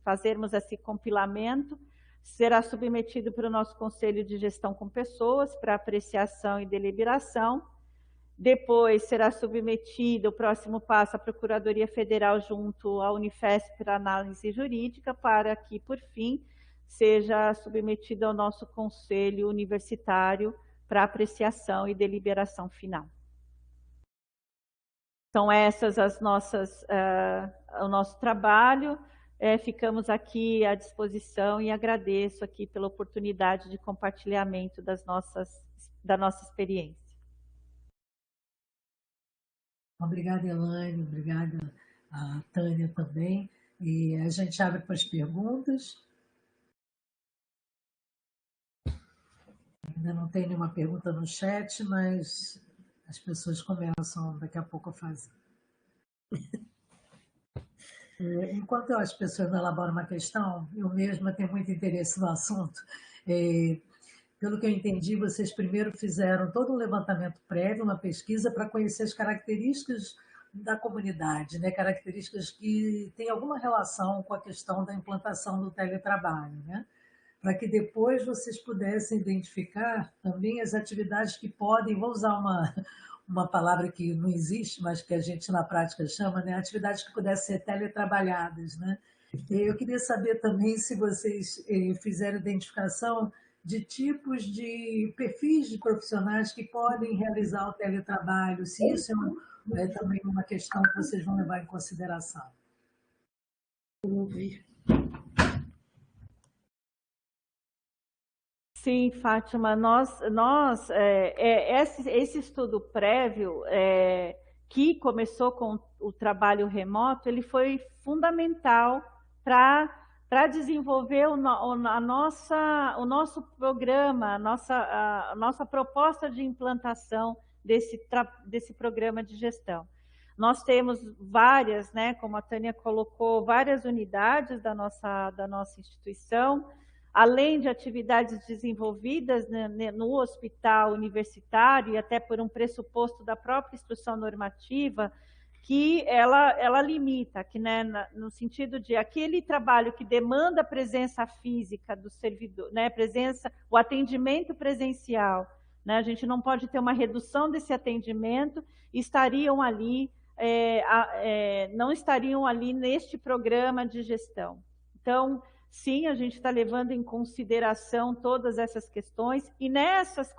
fazermos esse compilamento, será submetido para o nosso Conselho de Gestão com Pessoas, para apreciação e deliberação. Depois será submetido, o próximo passo, à Procuradoria Federal junto à Unifesp para análise jurídica, para que, por fim, seja submetido ao nosso Conselho Universitário para apreciação e deliberação final. São essas o nosso trabalho. Ficamos aqui à disposição e agradeço aqui pela oportunidade de compartilhamento da nossa experiência. Obrigada, Elaine, obrigada a Tânia também. E a gente abre para as perguntas. Ainda não tem nenhuma pergunta no chat, mas as pessoas começam daqui a pouco a fazer. Enquanto as pessoas elaboram uma questão, eu mesma tenho muito interesse no assunto. Pelo que eu entendi, vocês primeiro fizeram todo um levantamento prévio, uma pesquisa para conhecer as características da comunidade, né? Características que têm alguma relação com a questão da implantação do teletrabalho, né? Para que depois vocês pudessem identificar também as atividades que podem, vou usar uma palavra que não existe, mas que a gente na prática chama, né? Atividades que pudessem ser teletrabalhadas, né? Eu queria saber também se vocês fizeram identificação de tipos de perfis de profissionais que podem realizar o teletrabalho, se isso é também uma questão que vocês vão levar em consideração. Sim, Fátima, esse estudo prévio que começou com o trabalho remoto, ele foi fundamental para desenvolver o nosso programa, a nossa proposta de implantação desse programa de gestão. Nós temos várias, né, como a Tânia colocou, várias unidades da nossa instituição, além de atividades desenvolvidas no hospital universitário e até por um pressuposto da própria instrução normativa, que ela limita, que, né, no sentido de aquele trabalho que demanda a presença física do servidor, né, o atendimento presencial né? A gente não pode ter uma redução desse atendimento, estariam ali, não estariam ali neste programa de gestão. Então, sim, a gente está levando em consideração todas essas questões, e nessas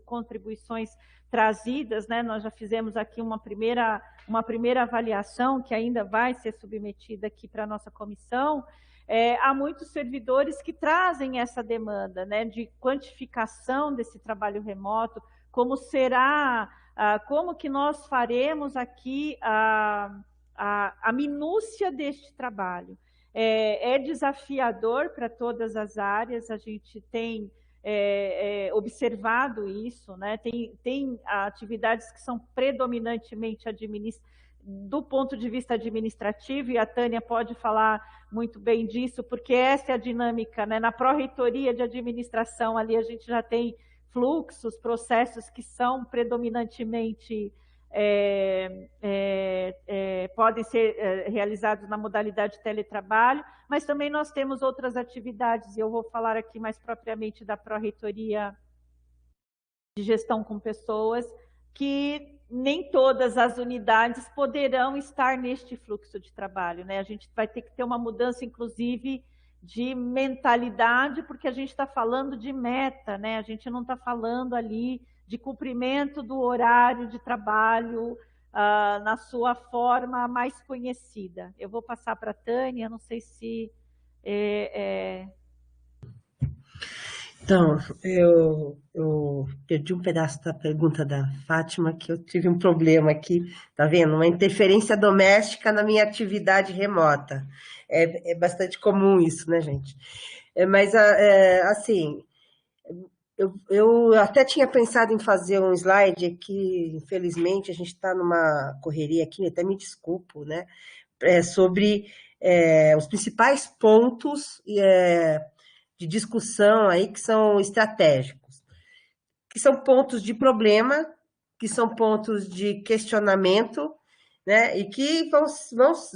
contribuições trazidas, né, nós já fizemos aqui uma primeira avaliação, que ainda vai ser submetida aqui para a nossa comissão. Há muitos servidores que trazem essa demanda, né, de quantificação desse trabalho remoto, como será, como que nós faremos aqui a minúcia deste trabalho. É desafiador para todas as áreas, a gente tem observado isso, né? Tem atividades que são predominantemente do ponto de vista administrativo, e a Tânia pode falar muito bem disso, porque essa é a dinâmica, né? Na pró-reitoria de administração, ali a gente já tem fluxos, processos que são predominantemente podem ser realizados na modalidade de teletrabalho, mas também nós temos outras atividades, e eu vou falar aqui mais propriamente da pró-reitoria de gestão com pessoas, que nem todas as unidades poderão estar neste fluxo de trabalho, né? A gente vai ter que ter uma mudança, inclusive, de mentalidade, porque a gente está falando de meta, né? A gente não está falando ali de cumprimento do horário de trabalho na sua forma mais conhecida. Eu vou passar para a Tânia, não sei se... Então, eu perdi um pedaço da pergunta da Fátima, que eu tive um problema aqui, tá vendo? Uma interferência doméstica na minha atividade remota. É bastante comum isso, né, gente? Mas, assim, eu até tinha pensado em fazer um slide aqui, infelizmente, a gente está numa correria aqui, até me desculpo, né? Sobre os principais pontos de discussão aí que são estratégicos, que são pontos de problema, que são pontos de questionamento, né, e que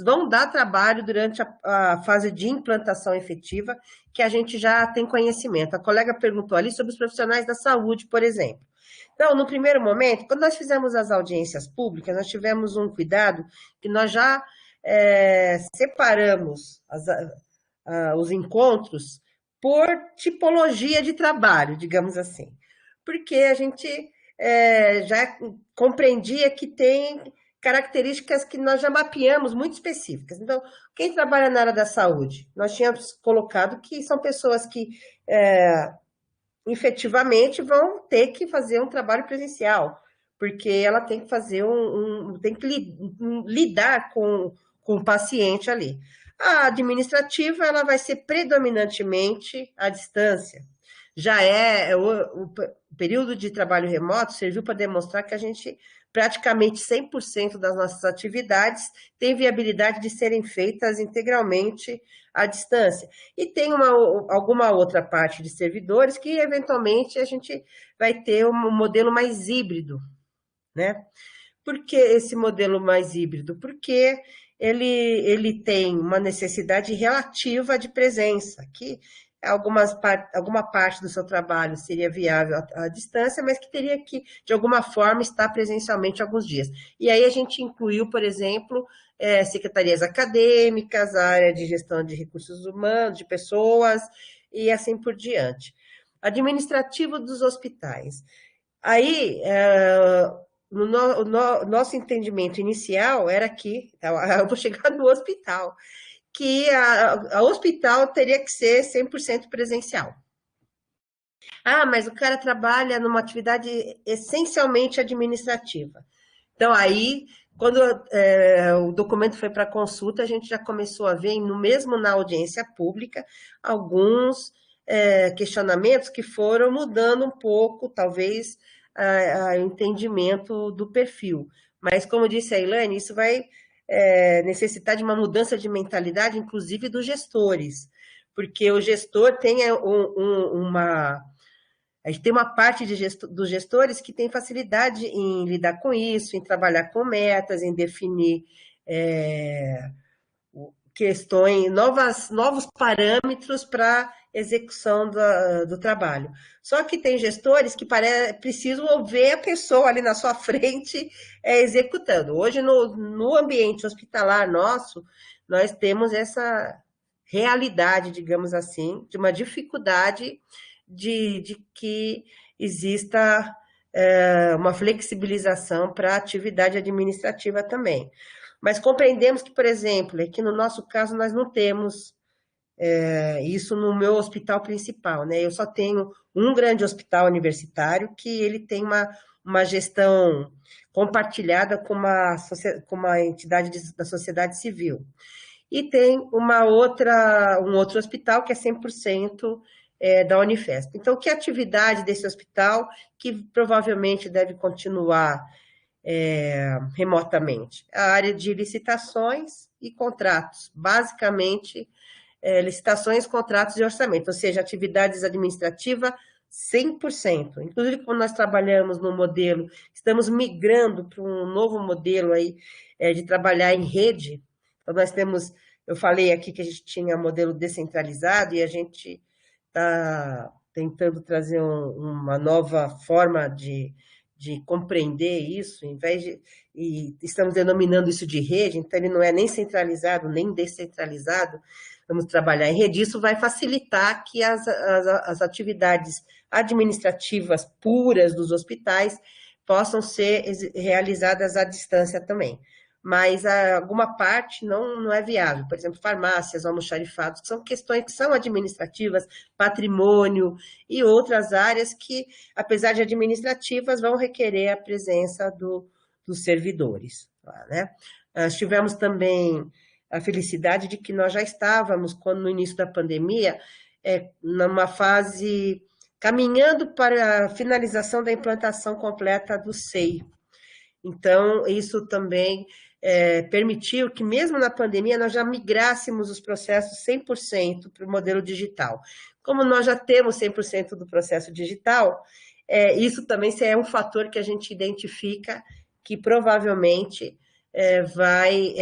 vão dar trabalho durante a fase de implantação efetiva, que a gente já tem conhecimento. A colega perguntou ali sobre os profissionais da saúde, por exemplo. Então, no primeiro momento, quando nós fizemos as audiências públicas, nós tivemos um cuidado que nós já separamos os encontros por tipologia de trabalho, digamos assim, porque a gente já compreendia que tem características que nós já mapeamos muito específicas. Então, quem trabalha na área da saúde, nós tínhamos colocado que são pessoas que efetivamente vão ter que fazer um trabalho presencial, porque ela tem que fazer tem que lidar com o paciente ali. A administrativa, ela vai ser predominantemente à distância. Já o período de trabalho remoto serviu para demonstrar que a gente, praticamente 100% das nossas atividades tem viabilidade de serem feitas integralmente à distância. E tem alguma outra parte de servidores que, eventualmente, a gente vai ter um modelo mais híbrido, né? Por que esse modelo mais híbrido? Porque ele tem uma necessidade relativa de presença, que alguma parte do seu trabalho seria viável à distância, mas que teria que, de alguma forma, estar presencialmente alguns dias. E aí a gente incluiu, por exemplo, secretarias acadêmicas, a área de gestão de recursos humanos, de pessoas, e assim por diante. Administrativo dos hospitais. Aí, no nosso entendimento inicial era que, eu vou chegar no hospital, que a hospital teria que ser 100% presencial. Mas o cara trabalha numa atividade essencialmente administrativa. Então, aí, quando o documento foi para consulta, a gente já começou a ver, mesmo na audiência pública, alguns questionamentos que foram mudando um pouco, talvez, o entendimento do perfil. Mas, como disse a Elaine, isso vai necessitar de uma mudança de mentalidade, inclusive dos gestores, porque o gestor tem a gente tem uma parte dos gestores que tem facilidade em lidar com isso, em trabalhar com metas, em definir questões, novos parâmetros para execução do trabalho. Só que tem gestores que precisam ver a pessoa ali na sua frente executando. Hoje, no ambiente hospitalar nosso, nós temos essa realidade, digamos assim, de uma dificuldade de que exista uma flexibilização para a atividade administrativa também. Mas compreendemos que, por exemplo, aqui no nosso caso, nós não temos isso no meu hospital principal, né? Eu só tenho um grande hospital universitário que ele tem uma gestão compartilhada com uma entidade da sociedade civil. E tem um outro hospital que é 100% da Unifesp. Então, que atividade desse hospital que provavelmente deve continuar remotamente? A área de licitações e contratos, basicamente licitações, contratos e orçamento, ou seja, atividades administrativas 100%. Inclusive, quando nós trabalhamos no modelo, estamos migrando para um novo modelo aí, de trabalhar em rede. Então, nós temos, eu falei aqui que a gente tinha modelo descentralizado e a gente está tentando trazer uma nova forma de compreender isso, e estamos denominando isso de rede, então ele não é nem centralizado, nem descentralizado, vamos trabalhar em rede, isso vai facilitar que as atividades administrativas puras dos hospitais possam ser realizadas à distância também. Mas alguma parte não é viável. Por exemplo, farmácias, almoxarifados, que são questões que são administrativas, patrimônio e outras áreas que, apesar de administrativas, vão requerer a presença dos servidores. Né? Nós tivemos também a felicidade de que nós já estávamos, quando no início da pandemia, numa fase caminhando para a finalização da implantação completa do SEI. Então, isso também permitiu que, mesmo na pandemia, nós já migrássemos os processos 100% para o modelo digital. Como nós já temos 100% do processo digital, isso também é um fator que a gente identifica que provavelmente vai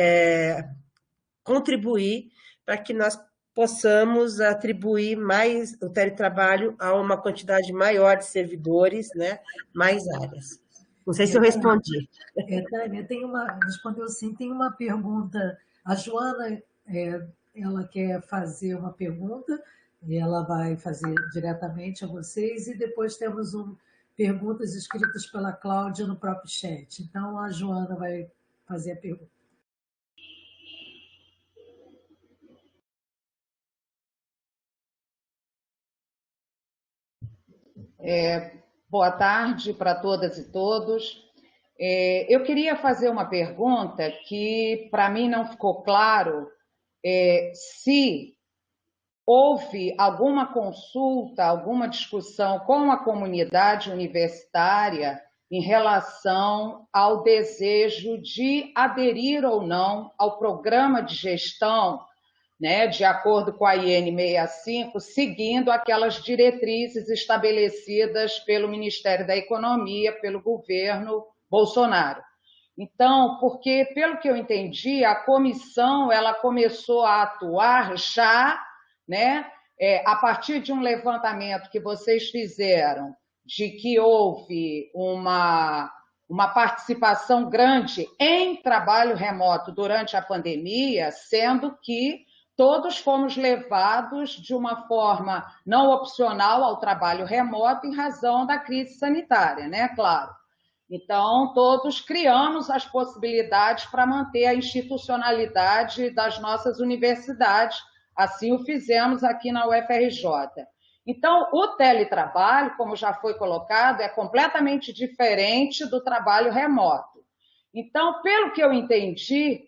contribuir para que nós possamos atribuir mais o teletrabalho a uma quantidade maior de servidores, né, mais áreas. Não sei se eu respondi. Tânia, respondeu sim, tem uma pergunta. A Joana, ela quer fazer uma pergunta, e ela vai fazer diretamente a vocês, e depois temos perguntas escritas pela Cláudia no próprio chat. Então, a Joana vai fazer a pergunta. Boa tarde para todas e todos. Eu queria fazer uma pergunta que, para mim, não ficou claro se houve alguma consulta, alguma discussão com a comunidade universitária em relação ao desejo de aderir ou não ao programa de gestão, né, de acordo com a IN 65, seguindo aquelas diretrizes estabelecidas pelo Ministério da Economia, pelo governo Bolsonaro. Então, porque, pelo que eu entendi, a comissão ela começou a atuar já, né, a partir de um levantamento que vocês fizeram, de que houve uma participação grande em trabalho remoto durante a pandemia, sendo que todos fomos levados de uma forma não opcional ao trabalho remoto em razão da crise sanitária, né? Claro. Então, todos criamos as possibilidades para manter a institucionalidade das nossas universidades, assim o fizemos aqui na UFRJ. Então, o teletrabalho, como já foi colocado, é completamente diferente do trabalho remoto. Então, pelo que eu entendi,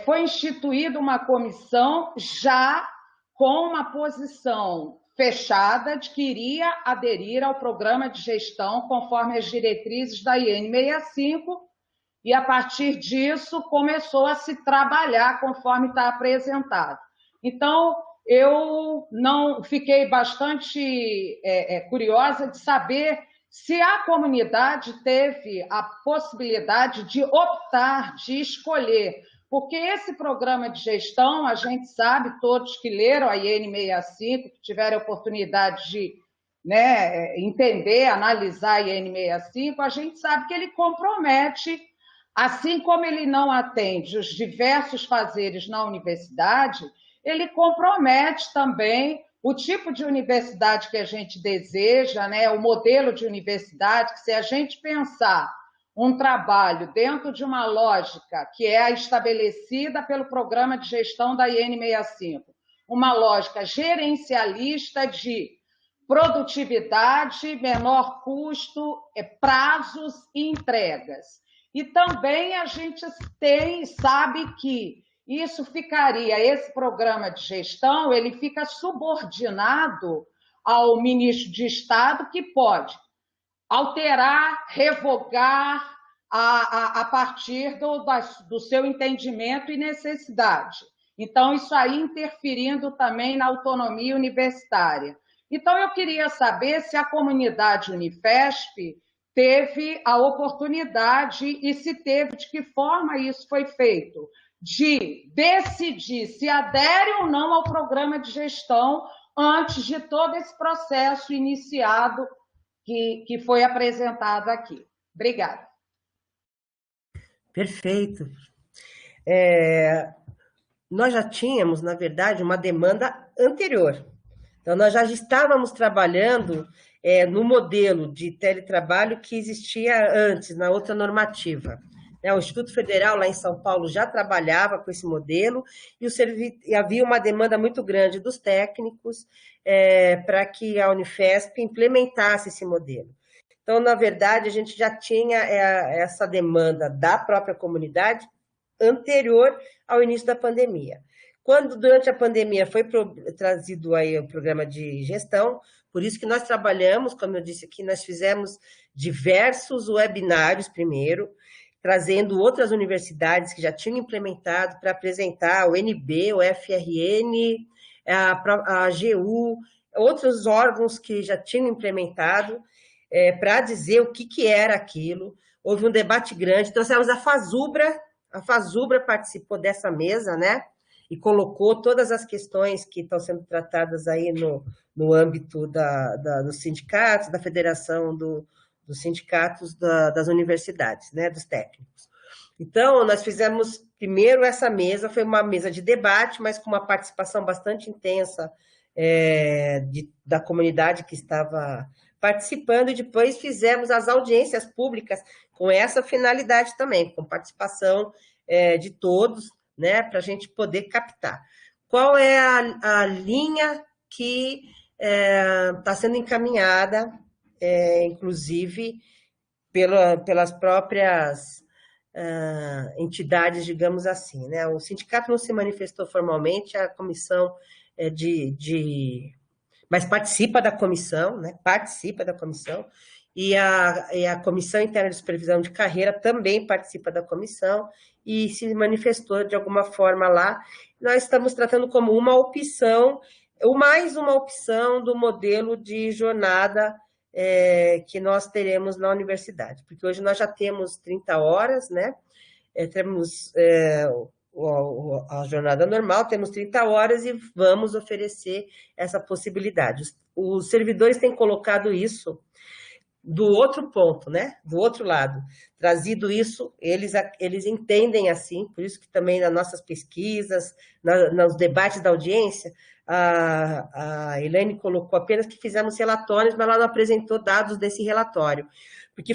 foi instituída uma comissão já com uma posição fechada de que iria aderir ao programa de gestão conforme as diretrizes da IN 65 e, a partir disso, começou a se trabalhar conforme está apresentado. Então, eu não fiquei bastante curiosa de saber se a comunidade teve a possibilidade de optar, de escolher porque esse programa de gestão, a gente sabe, todos que leram a IN 65, que tiveram a oportunidade de, né, entender, analisar a IN 65, a gente sabe que ele compromete, assim como ele não atende os diversos fazeres na universidade, ele compromete também o tipo de universidade que a gente deseja, né, o modelo de universidade, que se a gente pensar um trabalho dentro de uma lógica que é a estabelecida pelo programa de gestão da IN 65, uma lógica gerencialista de produtividade, menor custo, prazos e entregas. E também a gente sabe que isso ficaria, esse programa de gestão, ele fica subordinado ao ministro de Estado, que pode alterar, revogar a partir do seu entendimento e necessidade. Então, isso aí interferindo também na autonomia universitária. Então, eu queria saber se a comunidade Unifesp teve a oportunidade e se teve, de que forma isso foi feito, de decidir se adere ou não ao programa de gestão antes de todo esse processo iniciado que foi apresentado aqui. Obrigada. Perfeito. Nós já tínhamos, na verdade, uma demanda anterior. Então, nós já estávamos trabalhando no modelo de teletrabalho que existia antes, na outra normativa. O Instituto Federal, lá em São Paulo, já trabalhava com esse modelo e havia uma demanda muito grande dos técnicos para que a Unifesp implementasse esse modelo. Então, na verdade, a gente já tinha essa demanda da própria comunidade anterior ao início da pandemia. Quando, durante a pandemia, foi trazido aí o programa de gestão, por isso que nós trabalhamos, como eu disse aqui, nós fizemos diversos webinários primeiro, trazendo outras universidades que já tinham implementado para apresentar o NB, o FRN, a AGU, outros órgãos que já tinham implementado, para dizer o que era aquilo. Houve um debate grande, trouxemos a FASUBRA participou dessa mesa, né? E colocou todas as questões que estão sendo tratadas aí no âmbito dos sindicatos, da federação dos sindicatos das universidades, né, dos técnicos. Então, nós fizemos primeiro essa mesa, foi uma mesa de debate, mas com uma participação bastante intensa da comunidade que estava participando, e depois fizemos as audiências públicas com essa finalidade também, com participação de todos, né, para a gente poder captar. Qual é a linha que está sendo encaminhada, inclusive pelas próprias entidades, digamos assim, né? O sindicato não se manifestou formalmente, a comissão mas participa da comissão, né? Participa da comissão, e a Comissão Interna de Supervisão de Carreira também participa da comissão e se manifestou de alguma forma lá. Nós estamos tratando como uma opção, ou mais uma opção do modelo de jornada que nós teremos na universidade, porque hoje nós já temos 30 horas, né? Temos a jornada normal, temos 30 horas e vamos oferecer essa possibilidade. Os servidores têm colocado isso do outro ponto, né? Do outro lado, trazido isso, eles entendem assim, por isso que também nas nossas pesquisas, nos debates da audiência, a Elaine colocou apenas que fizemos relatórios, mas ela não apresentou dados desse relatório, porque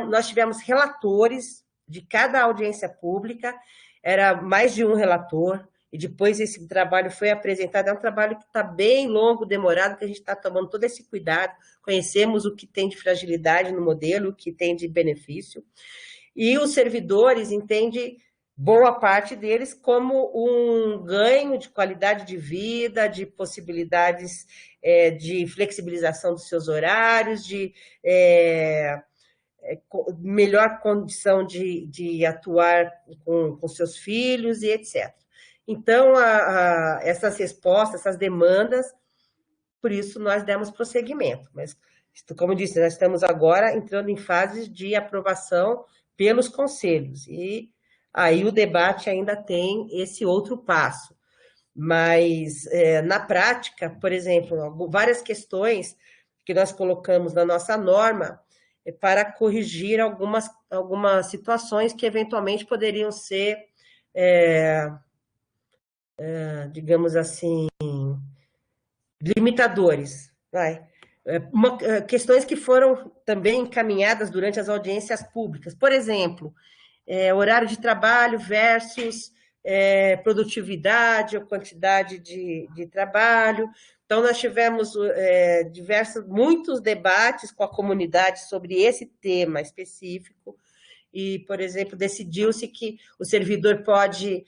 nós tivemos relatores de cada audiência pública, era mais de um relator, e depois esse trabalho foi apresentado. É um trabalho que está bem longo, demorado, que a gente está tomando todo esse cuidado, conhecemos o que tem de fragilidade no modelo, o que tem de benefício, e os servidores entendem, boa parte deles, como um ganho de qualidade de vida, de possibilidades de flexibilização dos seus horários, de melhor condição de atuar com seus filhos e etc. Então, essas respostas, essas demandas, por isso nós demos prosseguimento. Mas, como disse, nós estamos agora entrando em fases de aprovação pelos conselhos. E aí o debate ainda tem esse outro passo. Mas, na prática, por exemplo, várias questões que nós colocamos na nossa norma para corrigir algumas situações que eventualmente poderiam ser, digamos assim, limitadores. Questões que foram também encaminhadas durante as audiências públicas. Por exemplo, horário de trabalho versus produtividade ou quantidade de trabalho. Então, nós tivemos muitos debates com a comunidade sobre esse tema específico e, por exemplo, decidiu-se que o servidor pode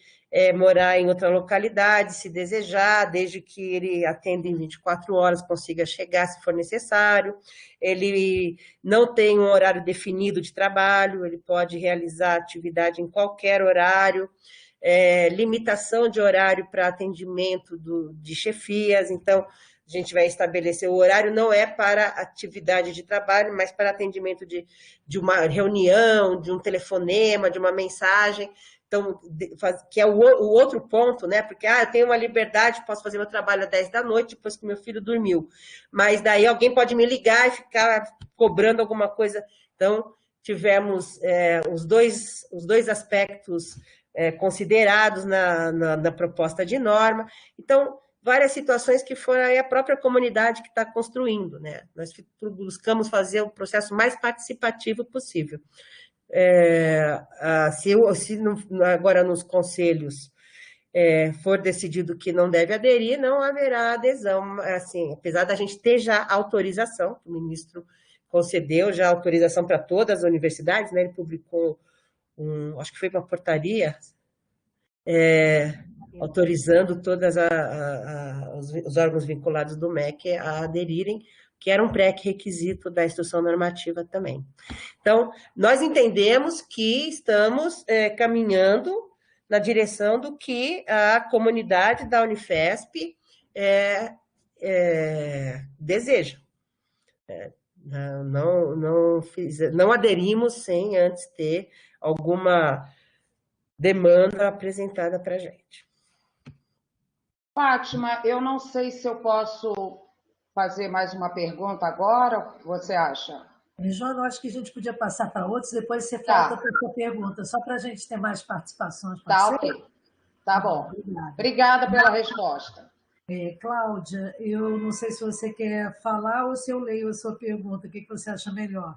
morar em outra localidade, se desejar, desde que ele atenda em 24 horas, consiga chegar se for necessário. Ele não tem um horário definido de trabalho, ele pode realizar atividade em qualquer horário. Limitação de horário para atendimento de chefias, então a gente vai estabelecer o horário não é para atividade de trabalho, mas para atendimento de uma reunião, de um telefonema, de uma mensagem, então, que é o outro ponto, né? Porque eu tenho uma liberdade, posso fazer meu trabalho às 10 da noite, depois que meu filho dormiu, mas daí alguém pode me ligar e ficar cobrando alguma coisa. Então, tivemos os dois aspectos considerados na proposta de norma. Então, várias situações que foram a própria comunidade que está construindo, né? Nós buscamos fazer o processo mais participativo possível. Se agora nos conselhos for decidido que não deve aderir, não haverá adesão. Assim, apesar da gente ter já autorização, o ministro concedeu já autorização para todas as universidades, né? Ele publicou acho que foi uma portaria, autorizando todos os órgãos vinculados do MEC a aderirem, que era um pré-requisito da instrução normativa também. Então, nós entendemos que estamos caminhando na direção do que a comunidade da Unifesp deseja. Não aderimos sem antes ter alguma demanda apresentada para a gente. Fátima, eu não sei se eu posso fazer mais uma pergunta agora, o que você acha? Joana, eu acho que a gente podia passar para outros, depois você volta para a sua pergunta, só para a gente ter mais participações. Tá, ok. Tá bom. Obrigada pela resposta. Cláudia, eu não sei se você quer falar ou se eu leio a sua pergunta, o que você acha melhor?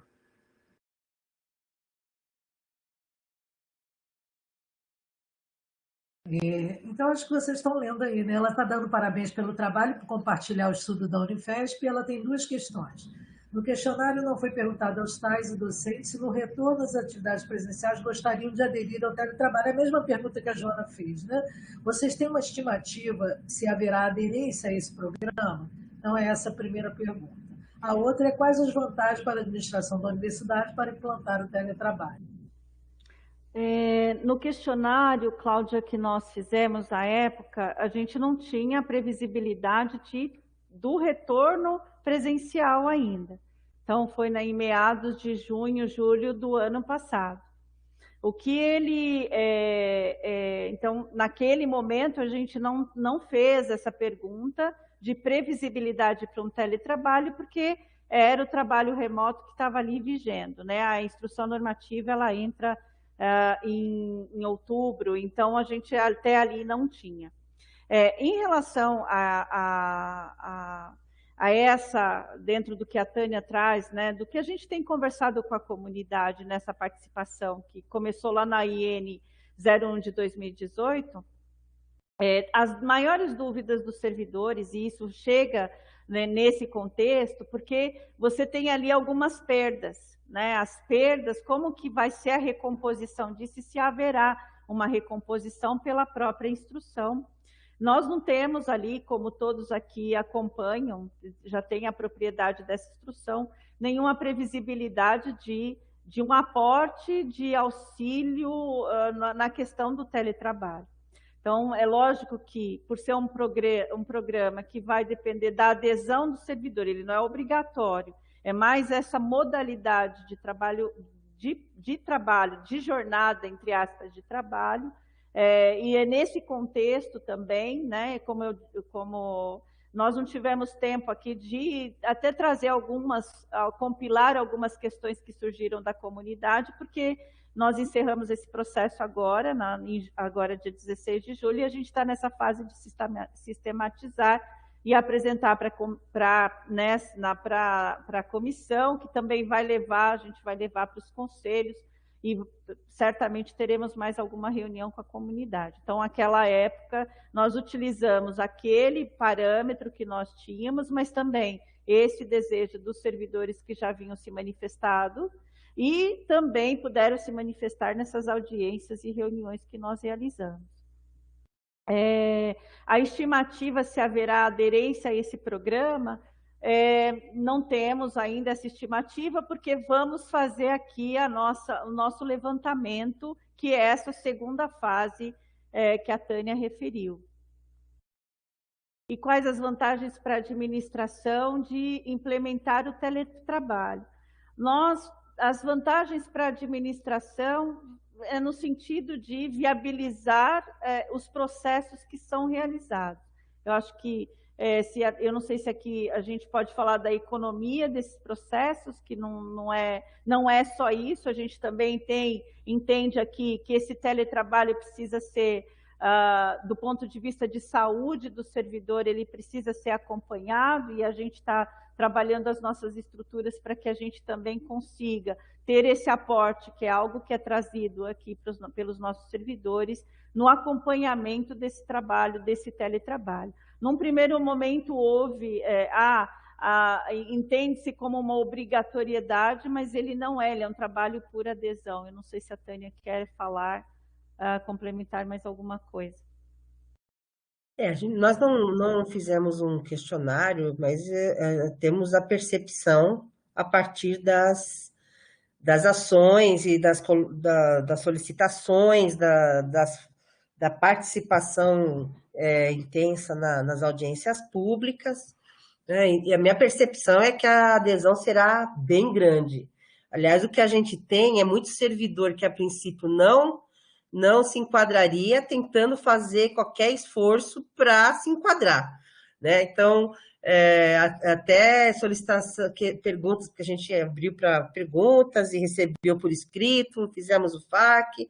Então, acho que vocês estão lendo aí, né? Ela está dando parabéns pelo trabalho, por compartilhar o estudo da Unifesp, e ela tem duas questões. No questionário não foi perguntado aos tais e docentes se no retorno às atividades presenciais gostariam de aderir ao teletrabalho. É a mesma pergunta que a Joana fez, né? Vocês têm uma estimativa se haverá aderência a esse programa? Então, é essa a primeira pergunta. A outra é quais as vantagens para a administração da universidade para implantar o teletrabalho? No questionário, Cláudia, que nós fizemos na época, a gente não tinha previsibilidade do retorno presencial ainda. Então, foi em meados de junho, julho do ano passado. O que ele... então, naquele momento, a gente não fez essa pergunta de previsibilidade para um teletrabalho, porque era o trabalho remoto que estava ali vigendo, né? A instrução normativa, ela entra em outubro, então a gente até ali não tinha. Em relação a essa, dentro do que a Tânia traz, né, do que a gente tem conversado com a comunidade nessa participação, que começou lá na IN 01 de 2018, as maiores dúvidas dos servidores, e isso chega, né, nesse contexto, porque você tem ali algumas perdas, né? As perdas, como que vai ser a recomposição disso e se haverá uma recomposição pela própria instrução. Nós não temos ali, como todos aqui acompanham, já tem a propriedade dessa instrução, nenhuma previsibilidade de um aporte de auxílio na questão do teletrabalho. Então, é lógico que, por ser um programa que vai depender da adesão do servidor, ele não é obrigatório, é mais essa modalidade de trabalho de trabalho, de jornada, entre aspas, de trabalho, e é nesse contexto também, né, como nós não tivemos tempo aqui de até trazer compilar algumas questões que surgiram da comunidade, porque nós encerramos esse processo agora, dia 16 de julho, e a gente está nessa fase de sistematizar e apresentar para a comissão, que também a gente vai levar para os conselhos, e certamente teremos mais alguma reunião com a comunidade. Então, naquela época, nós utilizamos aquele parâmetro que nós tínhamos, mas também esse desejo dos servidores que já vinham se manifestado e também puderam se manifestar nessas audiências e reuniões que nós realizamos. A estimativa se haverá aderência a esse programa, não temos ainda essa estimativa, porque vamos fazer aqui o nosso levantamento, que é essa segunda fase que a Tânia referiu. E quais as vantagens para a administração de implementar o teletrabalho? As vantagens para a administração é no sentido de viabilizar os processos que são realizados. Eu acho que eu não sei se aqui a gente pode falar da economia desses processos, que não é só isso, a gente também entende aqui que esse teletrabalho precisa ser, do ponto de vista de saúde do servidor, ele precisa ser acompanhado, e a gente está trabalhando as nossas estruturas para que a gente também consiga ter esse aporte, que é algo que é trazido aqui pelos nossos servidores, no acompanhamento desse trabalho, desse teletrabalho. Num primeiro momento houve, entende-se como uma obrigatoriedade, mas ele não é, ele é um trabalho por adesão. Eu não sei se a Tânia quer falar, complementar mais alguma coisa. Nós não fizemos um questionário, mas temos a percepção a partir das ações e das solicitações, da participação intensa nas audiências públicas, né? E a minha percepção é que a adesão será bem grande. Aliás, o que a gente tem é muito servidor que, a princípio, não se enquadraria, tentando fazer qualquer esforço para se enquadrar, né? Então, até solicitação, perguntas que a gente abriu para perguntas e recebeu por escrito, fizemos o FAQ,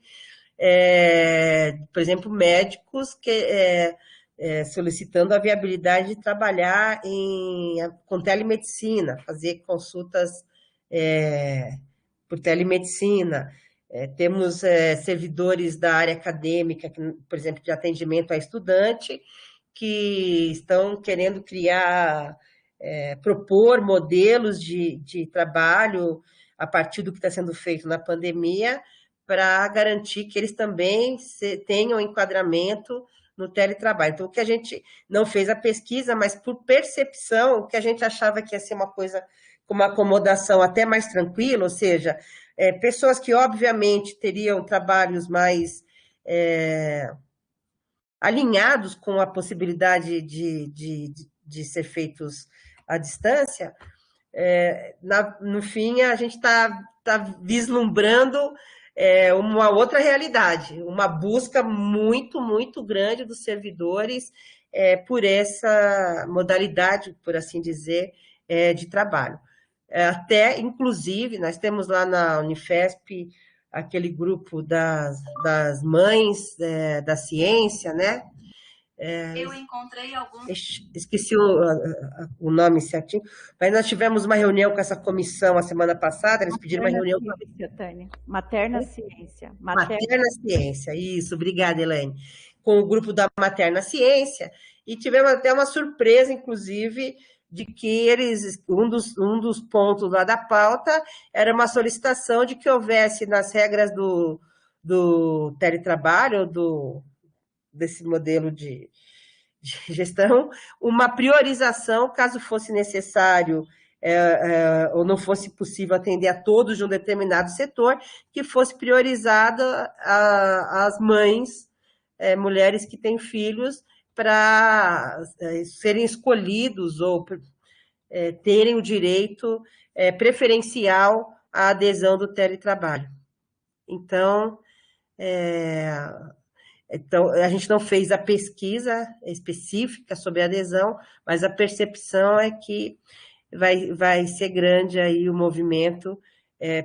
por exemplo, médicos solicitando a viabilidade de trabalhar com telemedicina, fazer consultas por telemedicina. Temos servidores da área acadêmica, por exemplo, de atendimento a estudante, que estão querendo propor modelos de trabalho a partir do que está sendo feito na pandemia, para garantir que eles também tenham enquadramento no teletrabalho. Então, o que a gente não fez a pesquisa, mas por percepção, o que a gente achava que ia ser uma coisa com uma acomodação até mais tranquila, ou seja, pessoas que, obviamente, teriam trabalhos mais alinhados com a possibilidade de ser feitos à distância, no fim, a gente está vislumbrando uma outra realidade, uma busca muito, muito grande dos servidores por essa modalidade, por assim dizer, de trabalho. Até, inclusive, nós temos lá na Unifesp aquele grupo das mães da ciência, né? Eu encontrei alguns... Esqueci o nome certinho, mas nós tivemos uma reunião com essa comissão a semana passada, eles pediram uma reunião... Tânia. Materna Ciência. Materna Ciência, isso, obrigada, Elaine. Com o grupo da Materna Ciência, e tivemos até uma surpresa, inclusive, de que um dos pontos lá da pauta era uma solicitação de que houvesse nas regras do teletrabalho, desse modelo de gestão, uma priorização, caso fosse necessário ou não fosse possível atender a todos de um determinado setor, que fosse priorizada as mães, mulheres que têm filhos, para serem escolhidos ou terem o direito preferencial a adesão do teletrabalho. Então, a gente não fez a pesquisa específica sobre a adesão, mas a percepção é que vai ser grande aí o movimento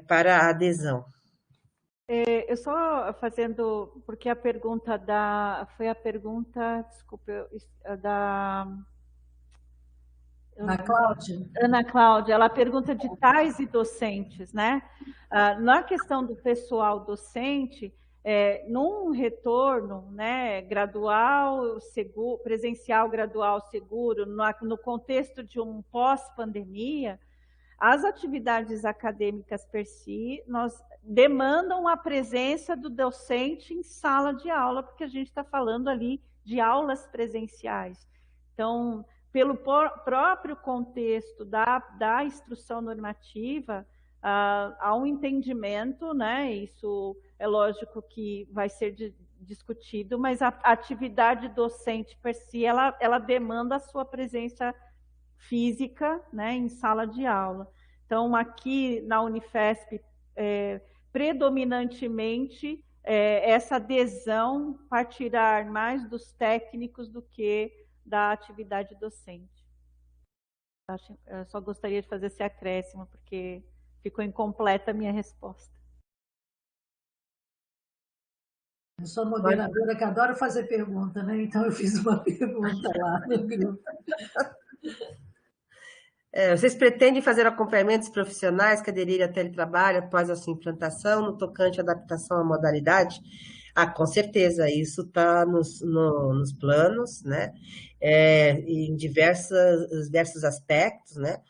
para a adesão. Eu só fazendo, porque a pergunta foi a pergunta, desculpa, da Ana Cláudia. Ana Cláudia, ela pergunta de tais e docentes, né? Na questão do pessoal docente, num retorno, né, gradual, seguro, presencial, gradual, seguro, no contexto de um pós-pandemia, as atividades acadêmicas per si, demandam a presença do docente em sala de aula, porque a gente está falando ali de aulas presenciais. Então, pelo próprio contexto da instrução normativa, há um entendimento, né? Isso é lógico que vai ser discutido, mas a atividade docente per si, ela demanda a sua presença física, né, em sala de aula. Então, aqui na Unifesp, predominantemente, essa adesão partirá mais dos técnicos do que da atividade docente. Eu só gostaria de fazer esse acréscimo, porque ficou incompleta a minha resposta. Eu sou moderadora que adoro fazer pergunta, né? Então eu fiz uma pergunta lá no grupo. Vocês pretendem fazer acompanhamentos profissionais que aderirem a teletrabalho após a sua implantação, no tocante à adaptação à modalidade? Com certeza, isso está nos planos, né? Em diversos aspectos, né?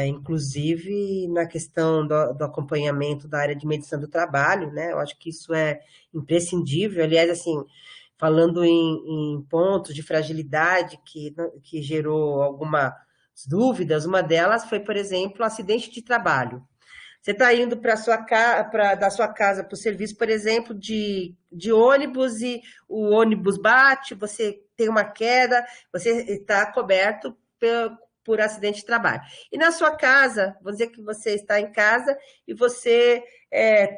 Inclusive na questão do acompanhamento da área de medicina do trabalho, né? Eu acho que isso é imprescindível. Aliás, assim, falando em pontos de fragilidade que gerou algumas dúvidas, uma delas foi, por exemplo, acidente de trabalho. Você está indo da sua casa para o serviço, por exemplo, de ônibus, e o ônibus bate, você tem uma queda, você está coberto por acidente de trabalho. E na sua casa, vou dizer que você está em casa e você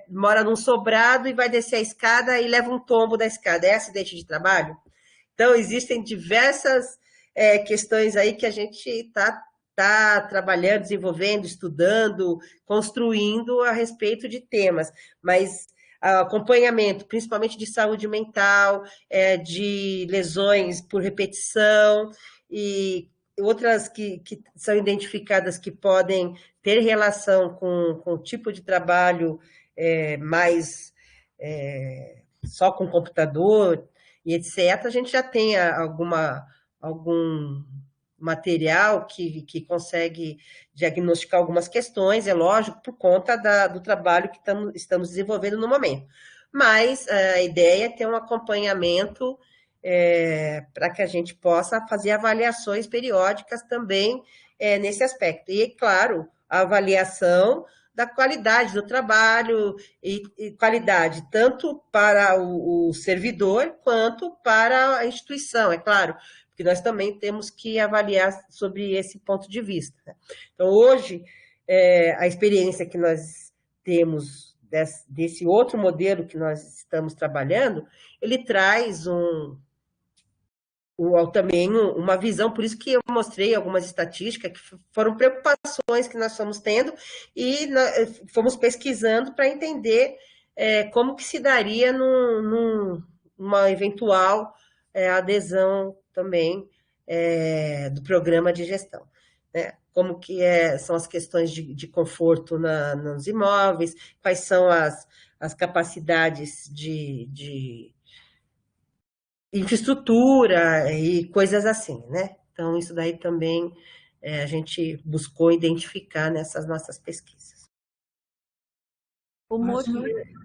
mora num sobrado e vai descer a escada e leva um tombo da escada. É acidente de trabalho? Então, existem diversas questões aí que a gente está trabalhando, desenvolvendo, estudando, construindo a respeito de temas, mas acompanhamento, principalmente de saúde mental, de lesões por repetição e outras que são identificadas que podem ter relação com o tipo de trabalho mais só com computador e etc., a gente já tem algum material que consegue diagnosticar algumas questões, é lógico, por conta do trabalho que estamos desenvolvendo no momento. Mas a ideia é ter um acompanhamento para que a gente possa fazer avaliações periódicas também nesse aspecto. E, claro, a avaliação da qualidade do trabalho e qualidade tanto para o servidor quanto para a instituição, é claro, porque nós também temos que avaliar sobre esse ponto de vista. Então, hoje, a experiência que nós temos desse outro modelo que nós estamos trabalhando, ele traz também uma visão, por isso que eu mostrei algumas estatísticas, que foram preocupações que nós fomos tendo e fomos pesquisando para entender como que se daria numa eventual adesão também do programa de gestão, né? Como que são as questões de conforto nos imóveis, quais são as capacidades de infraestrutura e coisas assim, né? Então, isso daí também a gente buscou identificar nessas nossas pesquisas.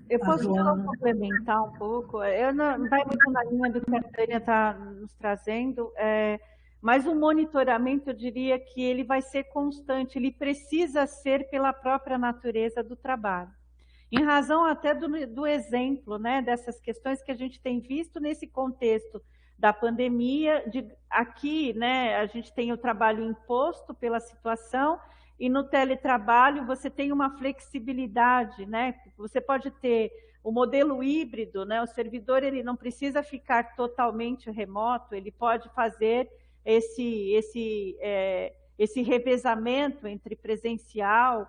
Eu posso só complementar um pouco? Não vai muito na linha do que a Tânia está nos trazendo, mas o monitoramento, eu diria que ele vai ser constante, ele precisa ser pela própria natureza do trabalho. Em razão até do exemplo, né, dessas questões que a gente tem visto nesse contexto da pandemia, aqui, né, a gente tem o trabalho imposto pela situação e no teletrabalho você tem uma flexibilidade, né? Você pode ter o modelo híbrido, né? O servidor ele não precisa ficar totalmente remoto, ele pode fazer esse revezamento entre presencial,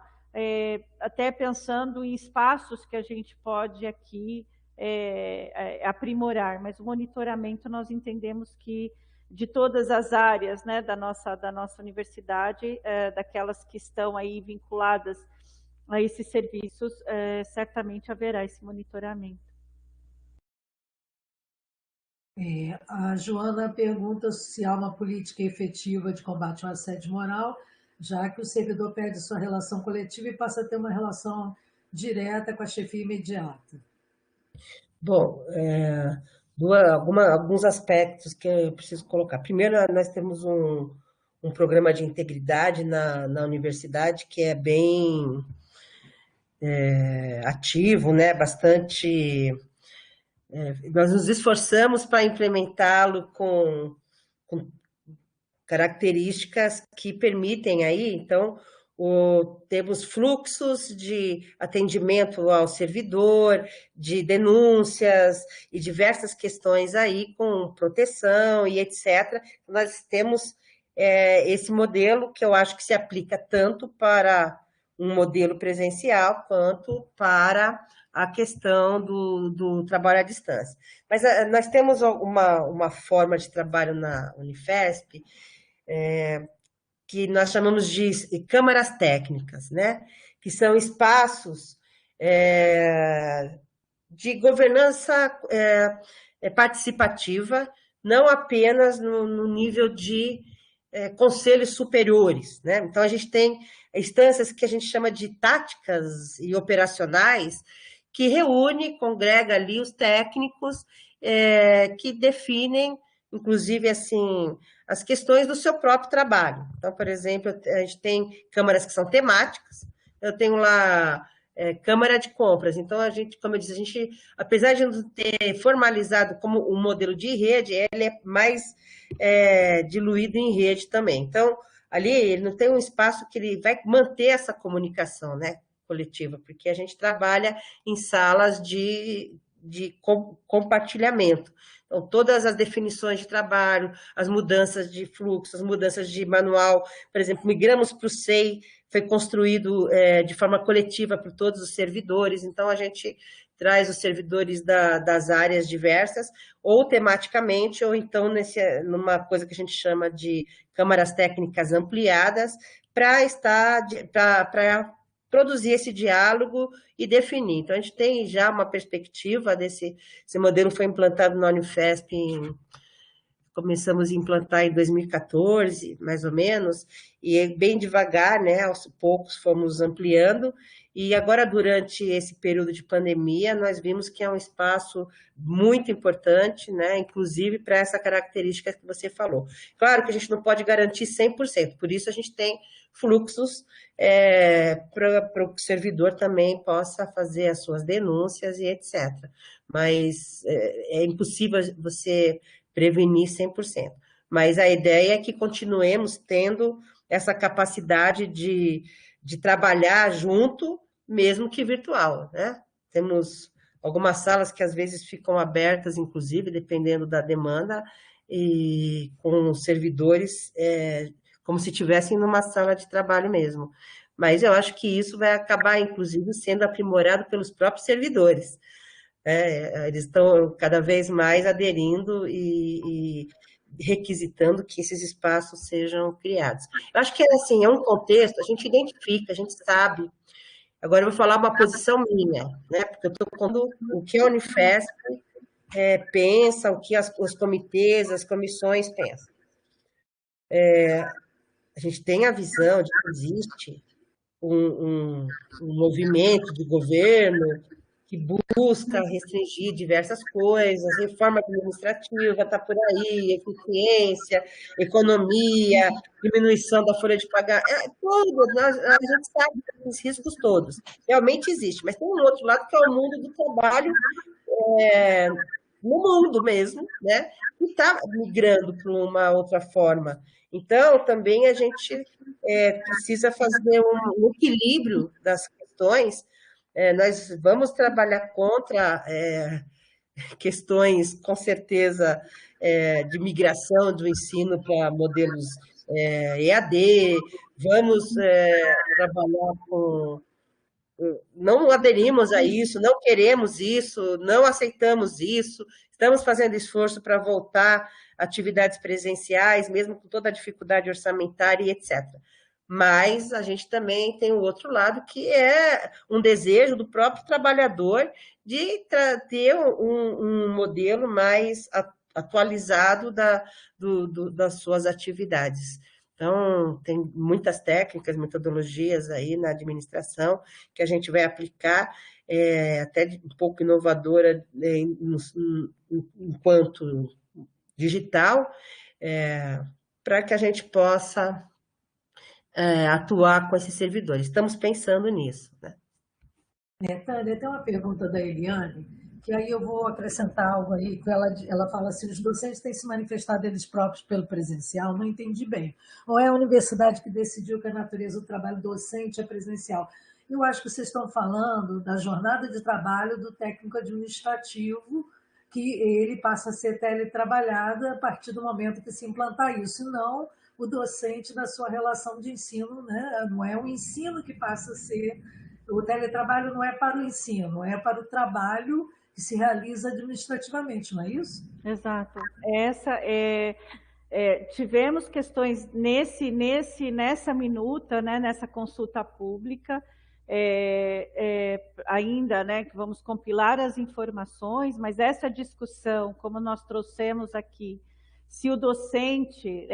até pensando em espaços que a gente pode aqui aprimorar, mas o monitoramento nós entendemos que de todas as áreas, né, da nossa universidade, daquelas que estão aí vinculadas a esses serviços, certamente haverá esse monitoramento. A Joana pergunta se há uma política efetiva de combate ao assédio moral, já que o servidor perde sua relação coletiva e passa a ter uma relação direta com a chefia imediata. Bom, alguns aspectos que eu preciso colocar. Primeiro, nós temos um programa de integridade na universidade que é bem ativo, né? Bastante. Nós nos esforçamos para implementá-lo com características que permitem aí, então, temos fluxos de atendimento ao servidor, de denúncias e diversas questões aí com proteção e etc. Nós temos esse modelo que eu acho que se aplica tanto para um modelo presencial quanto para a questão do trabalho à distância. Mas nós temos uma forma de trabalho na Unifesp que nós chamamos de câmaras técnicas, né? Que são espaços de governança participativa, não apenas no nível de conselhos superiores, né? Então, a gente tem instâncias que a gente chama de táticas e operacionais, que reúne, congrega ali os técnicos que definem, inclusive, assim, as questões do seu próprio trabalho. Então, por exemplo, a gente tem câmaras que são temáticas, eu tenho lá Câmara de Compras. Então, a gente, como eu disse, a gente, apesar de não ter formalizado como um modelo de rede, ele é mais diluído em rede também. Então, ali ele não tem um espaço que ele vai manter essa comunicação, né, coletiva, porque a gente trabalha em salas de compartilhamento. Então, todas as definições de trabalho, as mudanças de fluxo, as mudanças de manual, por exemplo, migramos para o SEI, foi construído de forma coletiva por todos os servidores, então a gente traz os servidores das áreas diversas, ou tematicamente, ou então numa coisa que a gente chama de câmaras técnicas ampliadas, para produzir esse diálogo e definir. Então, a gente tem já uma perspectiva esse modelo foi implantado na Unifesp, começamos a implantar em 2014, mais ou menos, e bem devagar, né, aos poucos fomos ampliando, e agora, durante esse período de pandemia, nós vimos que é um espaço muito importante, né, inclusive para essa característica que você falou. Claro que a gente não pode garantir 100%, por isso a gente tem fluxos para o servidor também possa fazer as suas denúncias e etc. Mas é impossível você prevenir 100%. Mas a ideia é que continuemos tendo essa capacidade de trabalhar junto, mesmo que virtual, né? Temos algumas salas que às vezes ficam abertas, inclusive, dependendo da demanda, e com servidores como se estivessem numa sala de trabalho mesmo. Mas eu acho que isso vai acabar, inclusive, sendo aprimorado pelos próprios servidores. Eles estão cada vez mais aderindo e requisitando que esses espaços sejam criados. Eu acho que assim, é um contexto, a gente identifica, a gente sabe. Agora eu vou falar uma posição minha, né? Porque eu estou contando o que a Unifesp pensa, o que os comitês, as comissões pensam. A gente tem a visão de que existe um movimento de governo que busca restringir diversas coisas, reforma administrativa, está por aí, eficiência, economia, diminuição da folha de pagamento, tudo, a gente sabe esses riscos todos, realmente existe, mas tem um outro lado que é o mundo do trabalho no mundo mesmo, né? E está migrando para uma outra forma. Então, também a gente precisa fazer um equilíbrio das questões. Nós vamos trabalhar contra questões, com certeza, de migração do ensino para modelos EAD, vamos trabalhar com. Não aderimos a isso, não queremos isso, não aceitamos isso, estamos fazendo esforço para voltar a atividades presenciais, mesmo com toda a dificuldade orçamentária e etc. Mas a gente também tem o outro lado, que é um desejo do próprio trabalhador de ter um modelo mais atualizado das suas atividades. Então, tem muitas técnicas, metodologias aí na administração que a gente vai aplicar, até um pouco inovadora enquanto digital, para que a gente possa atuar com esses servidores. Estamos pensando nisso, né? Tânia, tem uma pergunta da Eliane, que aí eu vou acrescentar algo aí, que ela fala assim, os docentes têm se manifestado eles próprios pelo presencial, não entendi bem. Ou é a universidade que decidiu que a natureza do trabalho docente é presencial? Eu acho que vocês estão falando da jornada de trabalho do técnico administrativo, que ele passa a ser teletrabalhado a partir do momento que se implantar isso, e não o docente na sua relação de ensino, né? Não é o ensino que passa a ser. O teletrabalho não é para o ensino, é para o trabalho que se realiza administrativamente, não é isso? Exato. Tivemos questões nessa minuta, né, nessa consulta pública, ainda, né, que vamos compilar as informações, mas essa discussão, como nós trouxemos aqui, se o docente,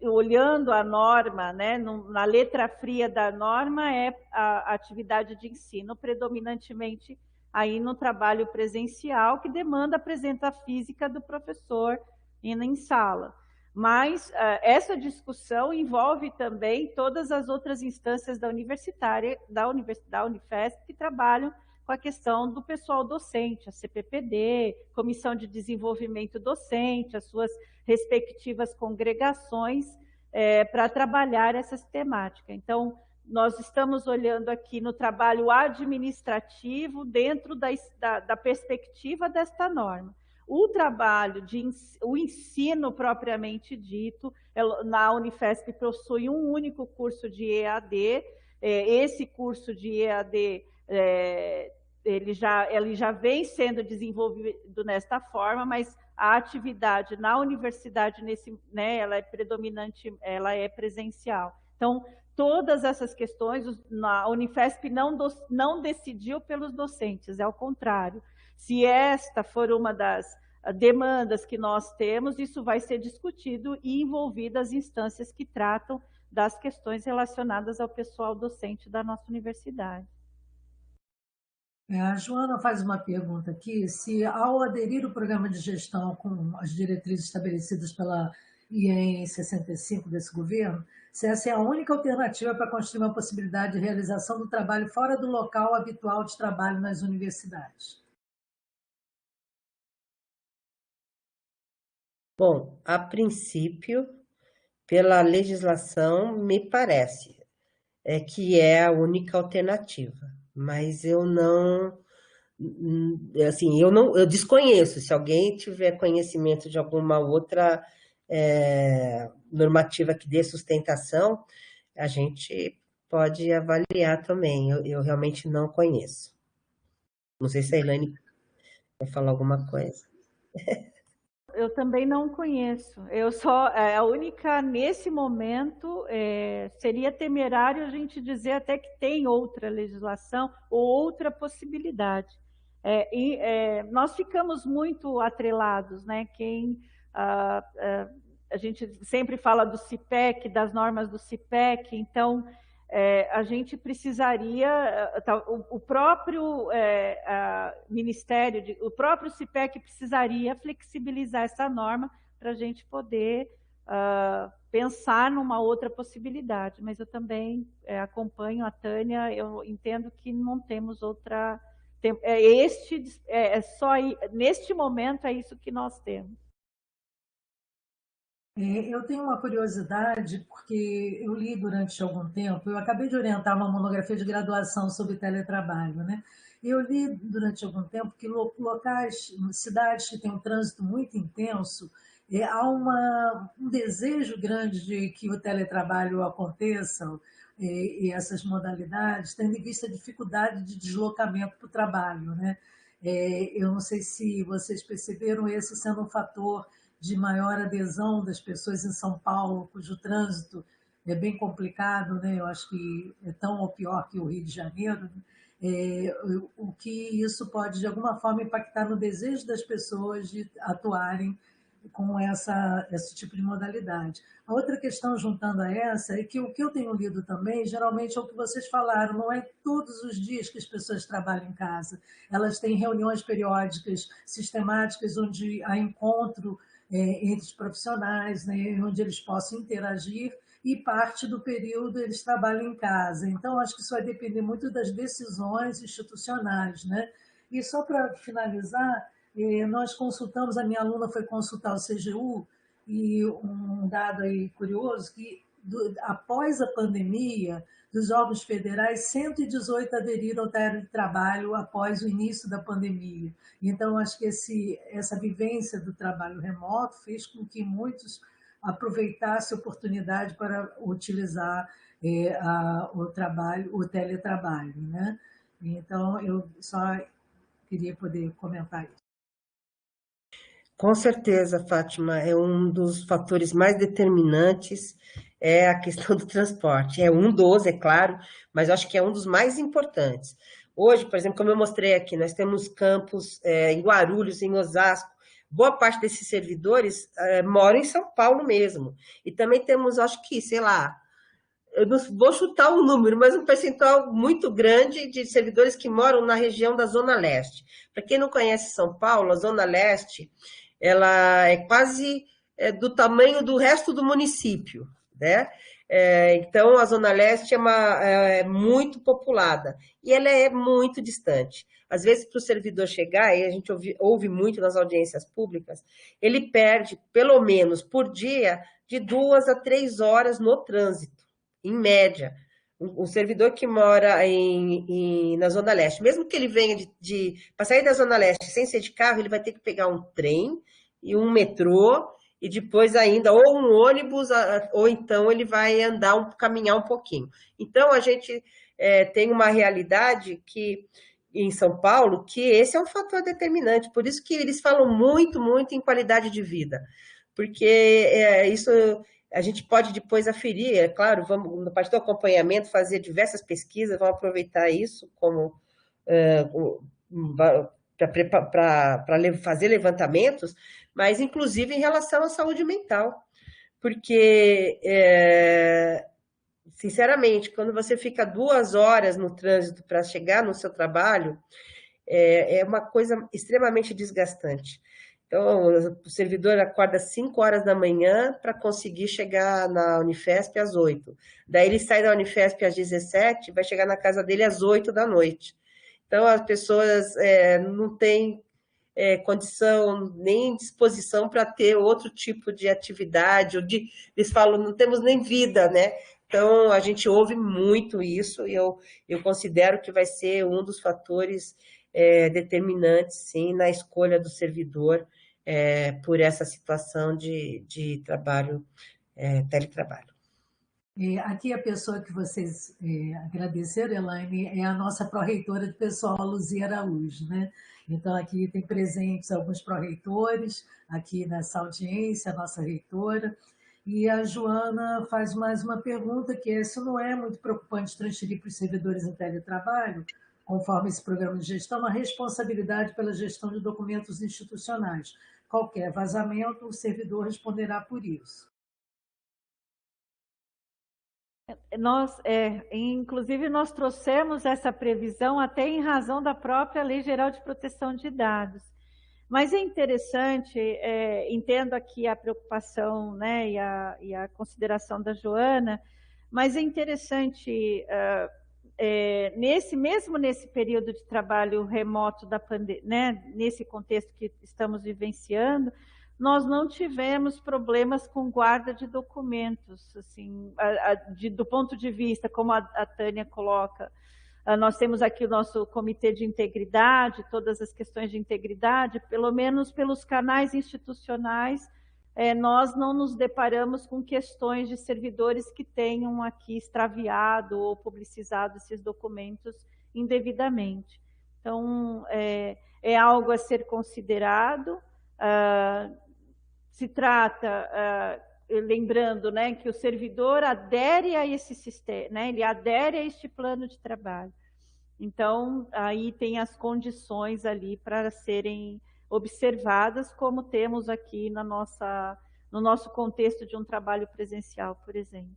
olhando a norma, né, na letra fria da norma, é a atividade de ensino predominantemente aí no trabalho presencial, que demanda a presença física do professor indo em sala. Mas essa discussão envolve também todas as outras instâncias da Unifesp, que trabalham com a questão do pessoal docente, a CPPD, Comissão de Desenvolvimento Docente, as suas respectivas congregações, para trabalhar essa temática. Então, nós estamos olhando aqui no trabalho administrativo dentro da perspectiva desta norma. O trabalho o ensino propriamente dito, na Unifesp possui um único curso de EAD, esse curso de EAD ele já vem sendo desenvolvido nesta forma, mas a atividade na universidade, né, ela é predominante, ela é presencial. Então, todas essas questões, a Unifesp não decidiu pelos docentes, é ao contrário. Se esta for uma das demandas que nós temos, isso vai ser discutido e envolvido as instâncias que tratam das questões relacionadas ao pessoal docente da nossa universidade. A Joana faz uma pergunta aqui, se ao aderir o programa de gestão com as diretrizes estabelecidas pela IEM 65 desse governo, se essa é a única alternativa para construir uma possibilidade de realização do trabalho fora do local habitual de trabalho nas universidades. Bom, a princípio, pela legislação, me parece que é a única alternativa, mas eu não, assim, eu desconheço. Se alguém tiver conhecimento de alguma outra normativa que dê sustentação, a gente pode avaliar também. Eu realmente não conheço. Não sei se a Elaine vai falar alguma coisa. Eu também não conheço. A única, nesse momento, seria temerário a gente dizer até que tem outra legislação ou outra possibilidade. Nós ficamos muito atrelados, né? A gente sempre fala do CIPEC, das normas do CIPEC, então a gente precisaria, o próprio Ministério, o próprio CIPEC precisaria flexibilizar essa norma para a gente poder pensar numa outra possibilidade. Mas eu também acompanho a Tânia, eu entendo que não temos outra neste momento é isso que nós temos. Eu tenho uma curiosidade, porque eu li durante algum tempo, eu acabei de orientar uma monografia de graduação sobre teletrabalho, né? Eu li durante algum tempo que locais, cidades que têm um trânsito muito intenso, há um desejo grande de que o teletrabalho aconteça, e essas modalidades, tendo em vista a dificuldade de deslocamento para o trabalho, né? Eu não sei se vocês perceberam esse sendo um fator de maior adesão das pessoas em São Paulo, cujo trânsito é bem complicado, né? Eu acho que é tão ou pior que o Rio de Janeiro, né? O que isso pode, de alguma forma, impactar no desejo das pessoas de atuarem com esse tipo de modalidade. A outra questão, juntando a essa, é que o que eu tenho lido também, geralmente é o que vocês falaram, não é todos os dias que as pessoas trabalham em casa. Elas têm reuniões periódicas, sistemáticas, onde há encontro entre os profissionais, né, onde eles possam interagir, e parte do período eles trabalham em casa. Então, acho que isso vai depender muito das decisões institucionais, né? E só para finalizar, nós consultamos, a minha aluna foi consultar o CGU, e um dado aí curioso, que após a pandemia dos órgãos federais, 118 aderiram ao teletrabalho após o início da pandemia. Então, acho que essa vivência do trabalho remoto fez com que muitos aproveitassem a oportunidade para utilizar o teletrabalho, né? Então, eu só queria poder comentar isso. Com certeza, Fátima, é um dos fatores mais determinantes é a questão do transporte. É um dos, é claro, mas eu acho que é um dos mais importantes. Hoje, por exemplo, como eu mostrei aqui, nós temos campos em Guarulhos, em Osasco. Boa parte desses servidores moram em São Paulo mesmo. E também temos, acho que, sei lá, eu não vou chutar um número, mas um percentual muito grande de servidores que moram na região da Zona Leste. Para quem não conhece São Paulo, a Zona Leste, ela é quase do tamanho do resto do município, né? Então, a Zona Leste é muito populada e ela é muito distante. Às vezes, para o servidor chegar, e a gente ouve muito nas audiências públicas, ele perde, pelo menos por dia, de 2 a 3 horas no trânsito, em média. Um servidor que mora na Zona Leste, mesmo que ele venha para sair da Zona Leste sem ser de carro, ele vai ter que pegar um trem e um metrô, e depois ainda, ou um ônibus, ou então ele vai caminhar um pouquinho. Então, a gente tem uma realidade em São Paulo, que esse é um fator determinante, por isso que eles falam muito, muito em qualidade de vida, porque isso a gente pode depois aferir, é claro, vamos, na parte do acompanhamento, fazer diversas pesquisas, vamos aproveitar isso como para fazer levantamentos, mas inclusive em relação à saúde mental, porque, sinceramente, quando você fica 2 horas no trânsito para chegar no seu trabalho, é uma coisa extremamente desgastante. Então, o servidor acorda às 5 horas da manhã para conseguir chegar na Unifesp às 8. Daí ele sai da Unifesp às 17, vai chegar na casa dele às 8 da noite. Então, as pessoas não têm condição nem disposição para ter outro tipo de atividade, eles falam, não temos nem vida, né? Então, a gente ouve muito isso e eu considero que vai ser um dos fatores determinantes, sim, na escolha do servidor por essa situação de trabalho, teletrabalho. Aqui a pessoa que vocês agradeceram, Elaine, é a nossa pró-reitora de pessoal, Luzia Araújo, né? Então, aqui tem presentes alguns pró-reitores, aqui nessa audiência, a nossa reitora, e a Joana faz mais uma pergunta, que se não é muito preocupante transferir para os servidores em teletrabalho, conforme esse programa de gestão, a responsabilidade pela gestão de documentos institucionais. Qualquer vazamento, o servidor responderá por isso. Inclusive, nós trouxemos essa previsão até em razão da própria Lei Geral de Proteção de Dados. Mas é interessante, entendo aqui a preocupação, né, e a consideração da Joana, mas é interessante mesmo nesse período de trabalho remoto da pandemia, né, nesse contexto que estamos vivenciando, nós não tivemos problemas com guarda de documentos, assim, do ponto de vista, como a Tânia coloca, nós temos aqui o nosso comitê de integridade, todas as questões de integridade, pelo menos pelos canais institucionais, nós não nos deparamos com questões de servidores que tenham aqui extraviado ou publicizado esses documentos indevidamente. Então, é algo a ser considerado. Se trata, lembrando, né, que o servidor adere a esse sistema, né, ele adere a este plano de trabalho. Então, aí tem as condições ali para serem observadas, como temos aqui no nosso contexto de um trabalho presencial, por exemplo.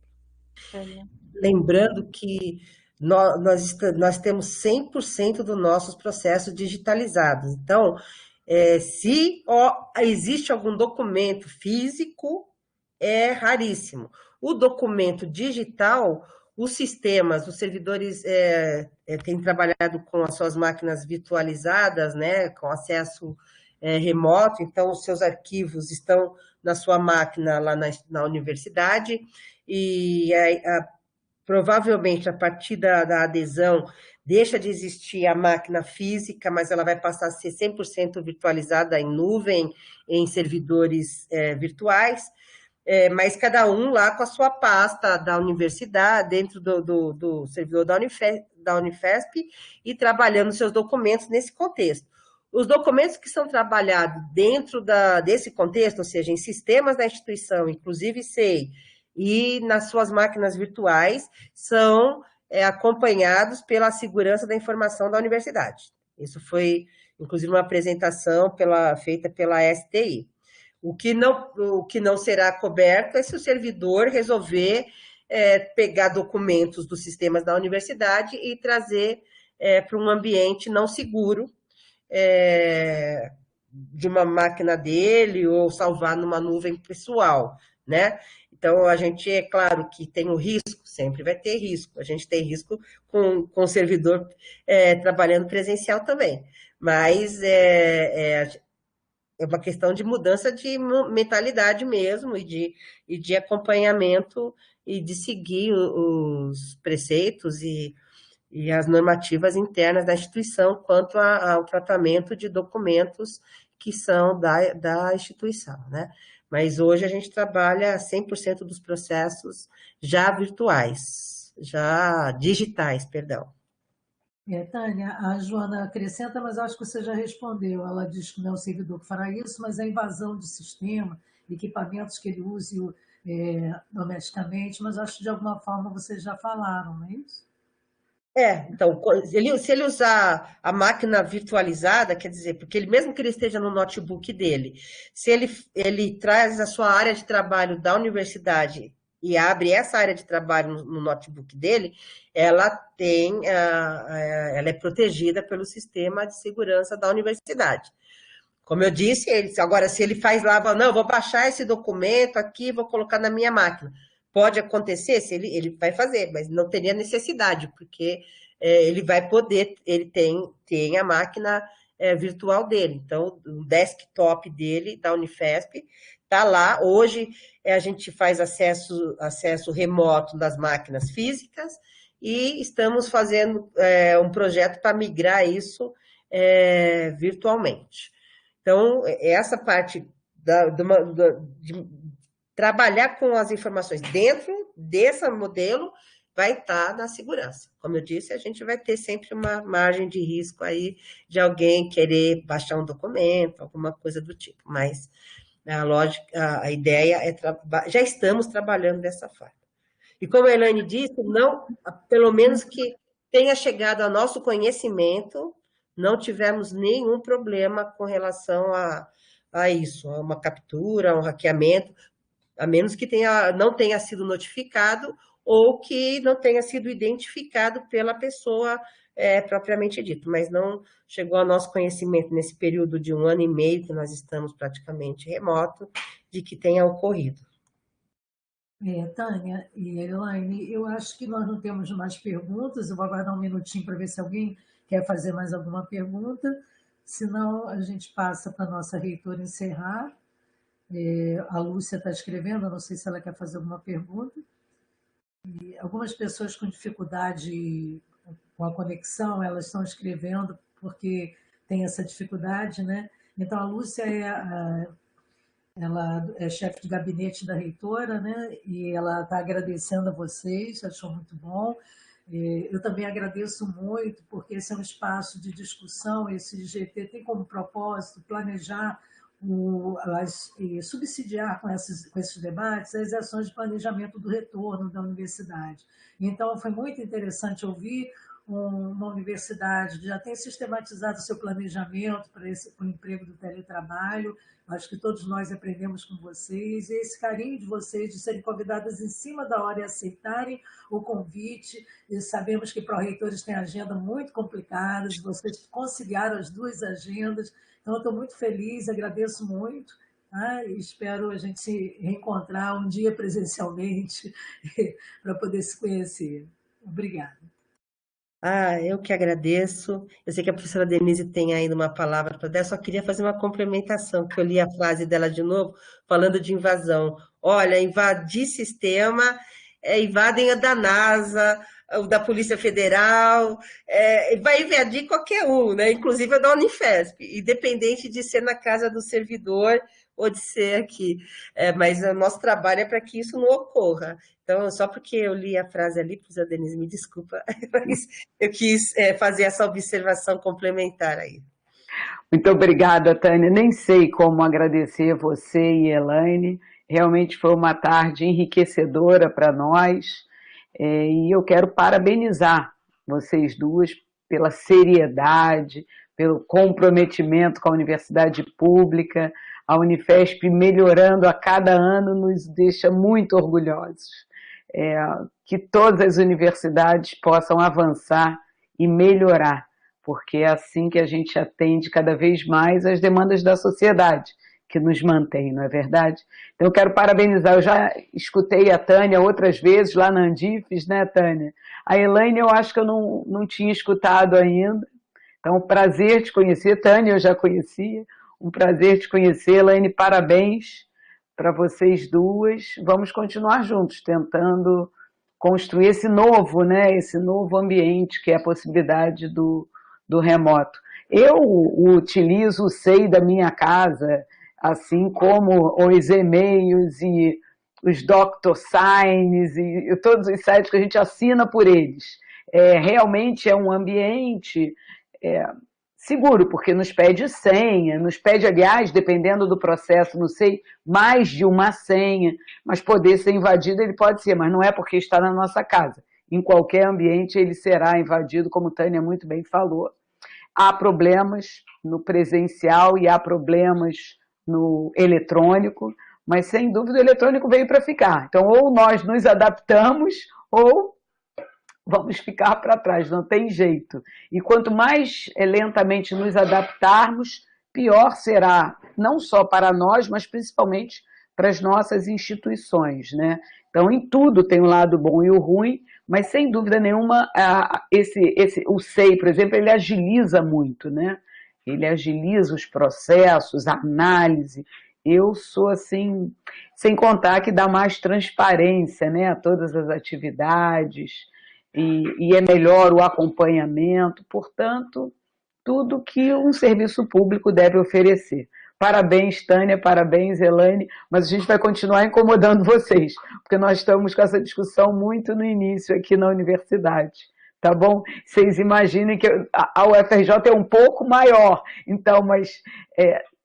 Tânia. Lembrando que nós temos 100% dos nossos processos digitalizados. Então, se existe algum documento físico, é raríssimo. O documento digital, os sistemas, os servidores têm trabalhado com as suas máquinas virtualizadas, né, com acesso remoto, então os seus arquivos estão na sua máquina lá na universidade, e provavelmente a partir da adesão deixa de existir a máquina física, mas ela vai passar a ser 100% virtualizada em nuvem, em servidores virtuais, mas cada um lá com a sua pasta da universidade, dentro do servidor da Unifesp, e trabalhando seus documentos nesse contexto. Os documentos que são trabalhados dentro desse contexto, ou seja, em sistemas da instituição, inclusive SEI, e nas suas máquinas virtuais, são acompanhados pela segurança da informação da universidade. Isso foi, inclusive, uma apresentação feita pela STI. O que não será coberto é se o servidor resolver pegar documentos dos sistemas da universidade e trazer para um ambiente não seguro, de uma máquina dele ou salvar numa nuvem pessoal, né? Então, a gente, é claro que tem o risco, sempre vai ter risco. A gente tem risco com o servidor trabalhando presencial também. Mas é uma questão de mudança de mentalidade mesmo e de acompanhamento e de seguir os preceitos e as normativas internas da instituição quanto ao tratamento de documentos que são da instituição, né? Mas hoje a gente trabalha 100% dos processos já virtuais, já digitais, perdão. Tânia, a Joana acrescenta, mas acho que você já respondeu. Ela diz que não é o servidor que fará isso, mas a invasão de sistema, equipamentos que ele use domesticamente, mas acho que de alguma forma vocês já falaram, não é isso? Então, se ele usar a máquina virtualizada, quer dizer, porque mesmo que ele esteja no notebook dele, se ele traz a sua área de trabalho da universidade e abre essa área de trabalho no notebook dele, ela é protegida pelo sistema de segurança da universidade. Como eu disse, agora, se ele faz lá, não, vou baixar esse documento aqui, vou colocar na minha máquina. Pode acontecer, se ele vai fazer, mas não teria necessidade, porque ele vai poder, ele tem a máquina virtual dele. Então, o desktop dele, da Unifesp, está lá. Hoje, a gente faz acesso remoto das máquinas físicas e estamos fazendo um projeto para migrar isso virtualmente. Então, essa parte de trabalhar com as informações dentro desse modelo vai estar na segurança. Como eu disse, a gente vai ter sempre uma margem de risco aí de alguém querer baixar um documento, alguma coisa do tipo. Mas a ideia já estamos trabalhando dessa forma. E como a Elaine disse, pelo menos que tenha chegado ao nosso conhecimento, não tivemos nenhum problema com relação a isso, a uma captura, a um hackeamento, a menos que não tenha sido notificado ou que não tenha sido identificado pela pessoa propriamente dito, mas não chegou ao nosso conhecimento nesse período de 1 ano e meio que nós estamos praticamente remoto, de que tenha ocorrido. Tânia e Elaine, eu acho que nós não temos mais perguntas. Eu vou aguardar um minutinho para ver se alguém quer fazer mais alguma pergunta. Senão, a gente passa para a nossa reitora encerrar. A Lúcia está escrevendo, eu não sei se ela quer fazer alguma pergunta. E algumas pessoas com dificuldade com a conexão, elas estão escrevendo porque tem essa dificuldade, né? Então, a Lúcia ela é chefe de gabinete da reitora, né? E ela está agradecendo a vocês, achou muito bom. Eu também agradeço muito, porque esse é um espaço de discussão, esse GT tem como propósito planejar e subsidiar com esses debates as ações de planejamento do retorno da universidade. Então, foi muito interessante ouvir uma universidade que já tem sistematizado o seu planejamento para o emprego do teletrabalho. Acho que todos nós aprendemos com vocês, e esse carinho de vocês de serem convidadas em cima da hora e aceitarem o convite. E sabemos que pró-reitores têm agenda muito complicada, vocês conciliaram as duas agendas. Então, eu estou muito feliz, agradeço muito, tá? E espero a gente se reencontrar um dia presencialmente para poder se conhecer. Obrigada. Eu que agradeço. Eu sei que a professora Denise tem ainda uma palavra para dar, só queria fazer uma complementação, que eu li a frase dela de novo, falando de invasão. Olha, invadir sistema, invadem a da NASA, o da Polícia Federal, vai invadir qualquer um, né? Inclusive a da Unifesp, independente de ser na casa do servidor ou de ser aqui. Mas o nosso trabalho é para que isso não ocorra. Então, só porque eu li a frase ali, professora Denise, me desculpa, mas eu quis fazer essa observação complementar aí. Muito obrigada, Tânia. Nem sei como agradecer você e Elaine. Realmente foi uma tarde enriquecedora para nós. E eu quero parabenizar vocês duas pela seriedade, pelo comprometimento com a universidade pública. A Unifesp melhorando a cada ano nos deixa muito orgulhosos. Que todas as universidades possam avançar e melhorar, porque é assim que a gente atende cada vez mais as demandas da sociedade, que nos mantém, não é verdade? Então, eu quero parabenizar. Eu já escutei a Tânia outras vezes lá na Andifes, né, Tânia? A Elaine, eu acho que eu não tinha escutado ainda. Então, um prazer te conhecer. Tânia, eu já conhecia. Um prazer te conhecer. Elaine, parabéns para vocês duas. Vamos continuar juntos, tentando construir esse novo, né, esse novo ambiente, que é a possibilidade do remoto. Eu utilizo o SEI da minha casa, assim como os e-mails e os DoctorSigns e todos os sites que a gente assina por eles. Realmente é um ambiente seguro, porque nos pede senha, nos pede, aliás, dependendo do processo, não sei, mais de uma senha, mas poder ser invadido ele pode ser, mas não é porque está na nossa casa. Em qualquer ambiente ele será invadido, como Tânia muito bem falou. Há problemas no presencial e há problemas no eletrônico, mas sem dúvida o eletrônico veio para ficar. Então, ou nós nos adaptamos, ou vamos ficar para trás, não tem jeito. E quanto mais lentamente nos adaptarmos, pior será, não só para nós, mas principalmente para as nossas instituições, né? Então, em tudo tem o lado bom e o ruim, mas sem dúvida nenhuma, o SEI, por exemplo, ele agiliza muito, né? Ele agiliza os processos, a análise. Eu sou assim, sem contar que dá mais transparência, né, a todas as atividades, e é melhor o acompanhamento, portanto, tudo que um serviço público deve oferecer. Parabéns, Tânia, parabéns, Elaine, mas a gente vai continuar incomodando vocês, porque nós estamos com essa discussão muito no início aqui na universidade, tá bom? Vocês imaginem que a UFRJ é um pouco maior, então, mas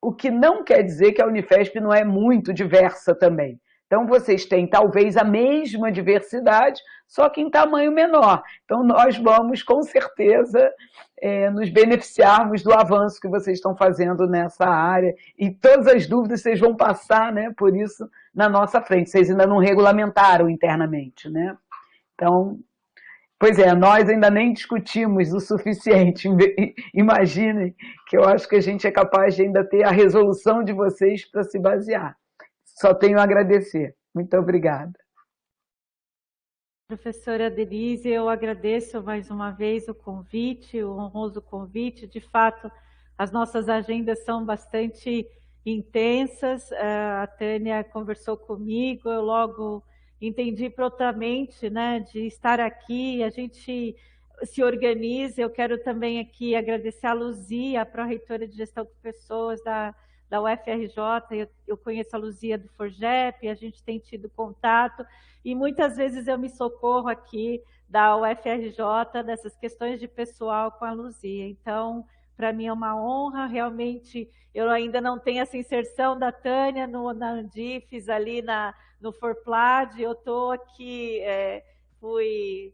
o que não quer dizer que a Unifesp não é muito diversa também. Então, vocês têm talvez a mesma diversidade, só que em tamanho menor. Então, nós vamos, com certeza, nos beneficiarmos do avanço que vocês estão fazendo nessa área. E todas as dúvidas vocês vão passar, né, por isso, na nossa frente. Vocês ainda não regulamentaram internamente, né? Então, pois nós ainda nem discutimos o suficiente. Imaginem que eu acho que a gente é capaz de ainda ter a resolução de vocês para se basear. Só tenho a agradecer. Muito obrigada. Professora Denise, eu agradeço mais uma vez o convite, o honroso convite. De fato, as nossas agendas são bastante intensas. A Tânia conversou comigo, eu logo entendi prontamente, né, de estar aqui. A gente se organiza. Eu quero também aqui agradecer a Luzia, a pró-reitora de Gestão com Pessoas da UFRJ. Eu conheço a Luzia do Forgep, a gente tem tido contato. E muitas vezes eu me socorro aqui da UFRJ, dessas questões de pessoal com a Luzia. Então, para mim é uma honra, realmente, eu ainda não tenho essa inserção da Tânia na Andifes, ali no Forplad, eu estou aqui, fui,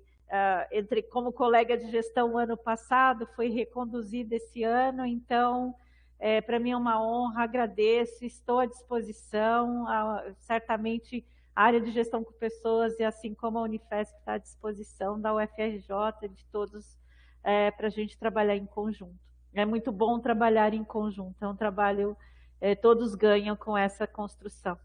entre como colega de gestão ano passado, fui reconduzida esse ano, então, para mim é uma honra, agradeço, estou à disposição, certamente a área de gestão com pessoas, e assim como a Unifesp está à disposição da UFRJ, de todos, para a gente trabalhar em conjunto. É muito bom trabalhar em conjunto, é um trabalho, todos ganham com essa construção.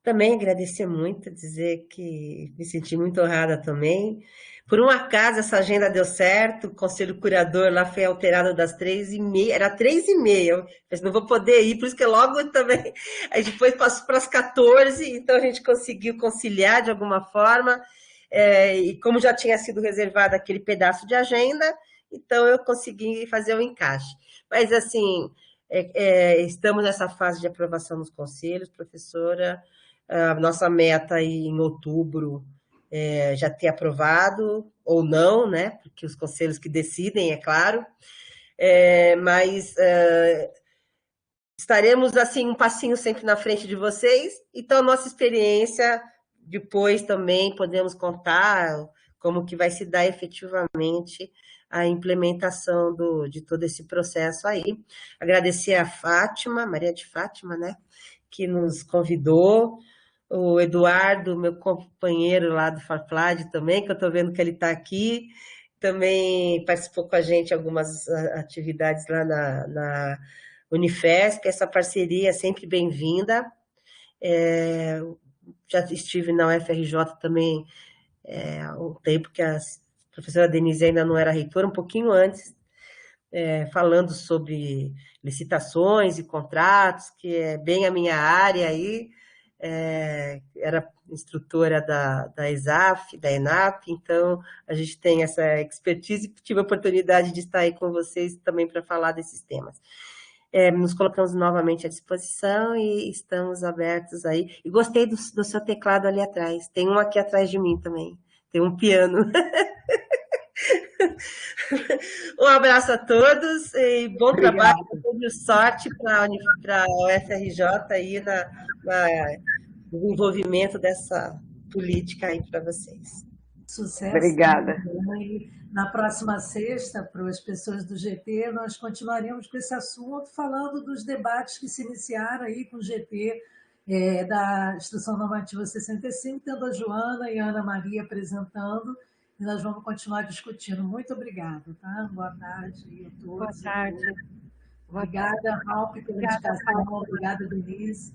Também agradecer muito, dizer que me senti muito honrada também. Por um acaso, essa agenda deu certo, o conselho curador lá foi alterado das 3h30, era 3h30, mas não vou poder ir, por isso que logo também, aí depois passou para as 14h, então a gente conseguiu conciliar de alguma forma, e como já tinha sido reservado aquele pedaço de agenda, então eu consegui fazer o encaixe. Mas assim, estamos nessa fase de aprovação nos conselhos, professora. A nossa meta aí em outubro já ter aprovado ou não, né? Porque os conselhos que decidem, é claro. Mas estaremos assim um passinho sempre na frente de vocês. Então, a nossa experiência depois também podemos contar como que vai se dar efetivamente a implementação de todo esse processo aí. Agradecer a Fátima, Maria de Fátima, né? Que nos convidou. O Eduardo, meu companheiro lá do Farplad também, que eu estou vendo que ele está aqui, também participou com a gente algumas atividades lá na Unifesp. Essa parceria é sempre bem-vinda. Já estive na UFRJ também há um tempo que a professora Denise ainda não era reitora, um pouquinho antes, falando sobre licitações e contratos, que é bem a minha área aí. Era instrutora da ESAF, da ENAP, então a gente tem essa expertise e tive a oportunidade de estar aí com vocês também para falar desses temas. Nos colocamos novamente à disposição e estamos abertos aí. E gostei do seu teclado ali atrás, tem um aqui atrás de mim também, tem um piano. Um abraço a todos e bom trabalho, e sorte para a UFRJ aí no desenvolvimento dessa política aí para vocês. Sucesso. Obrigada. Na próxima sexta, para as pessoas do GT, nós continuaremos com esse assunto, falando dos debates que se iniciaram aí com o GT da Instrução Normativa 65, tendo a Joana e a Ana Maria apresentando, e nós vamos continuar discutindo. Muito obrigada, tá? Boa tarde a todos. Boa tarde. Obrigada, Ralf, pela indicação. Obrigada, Denise.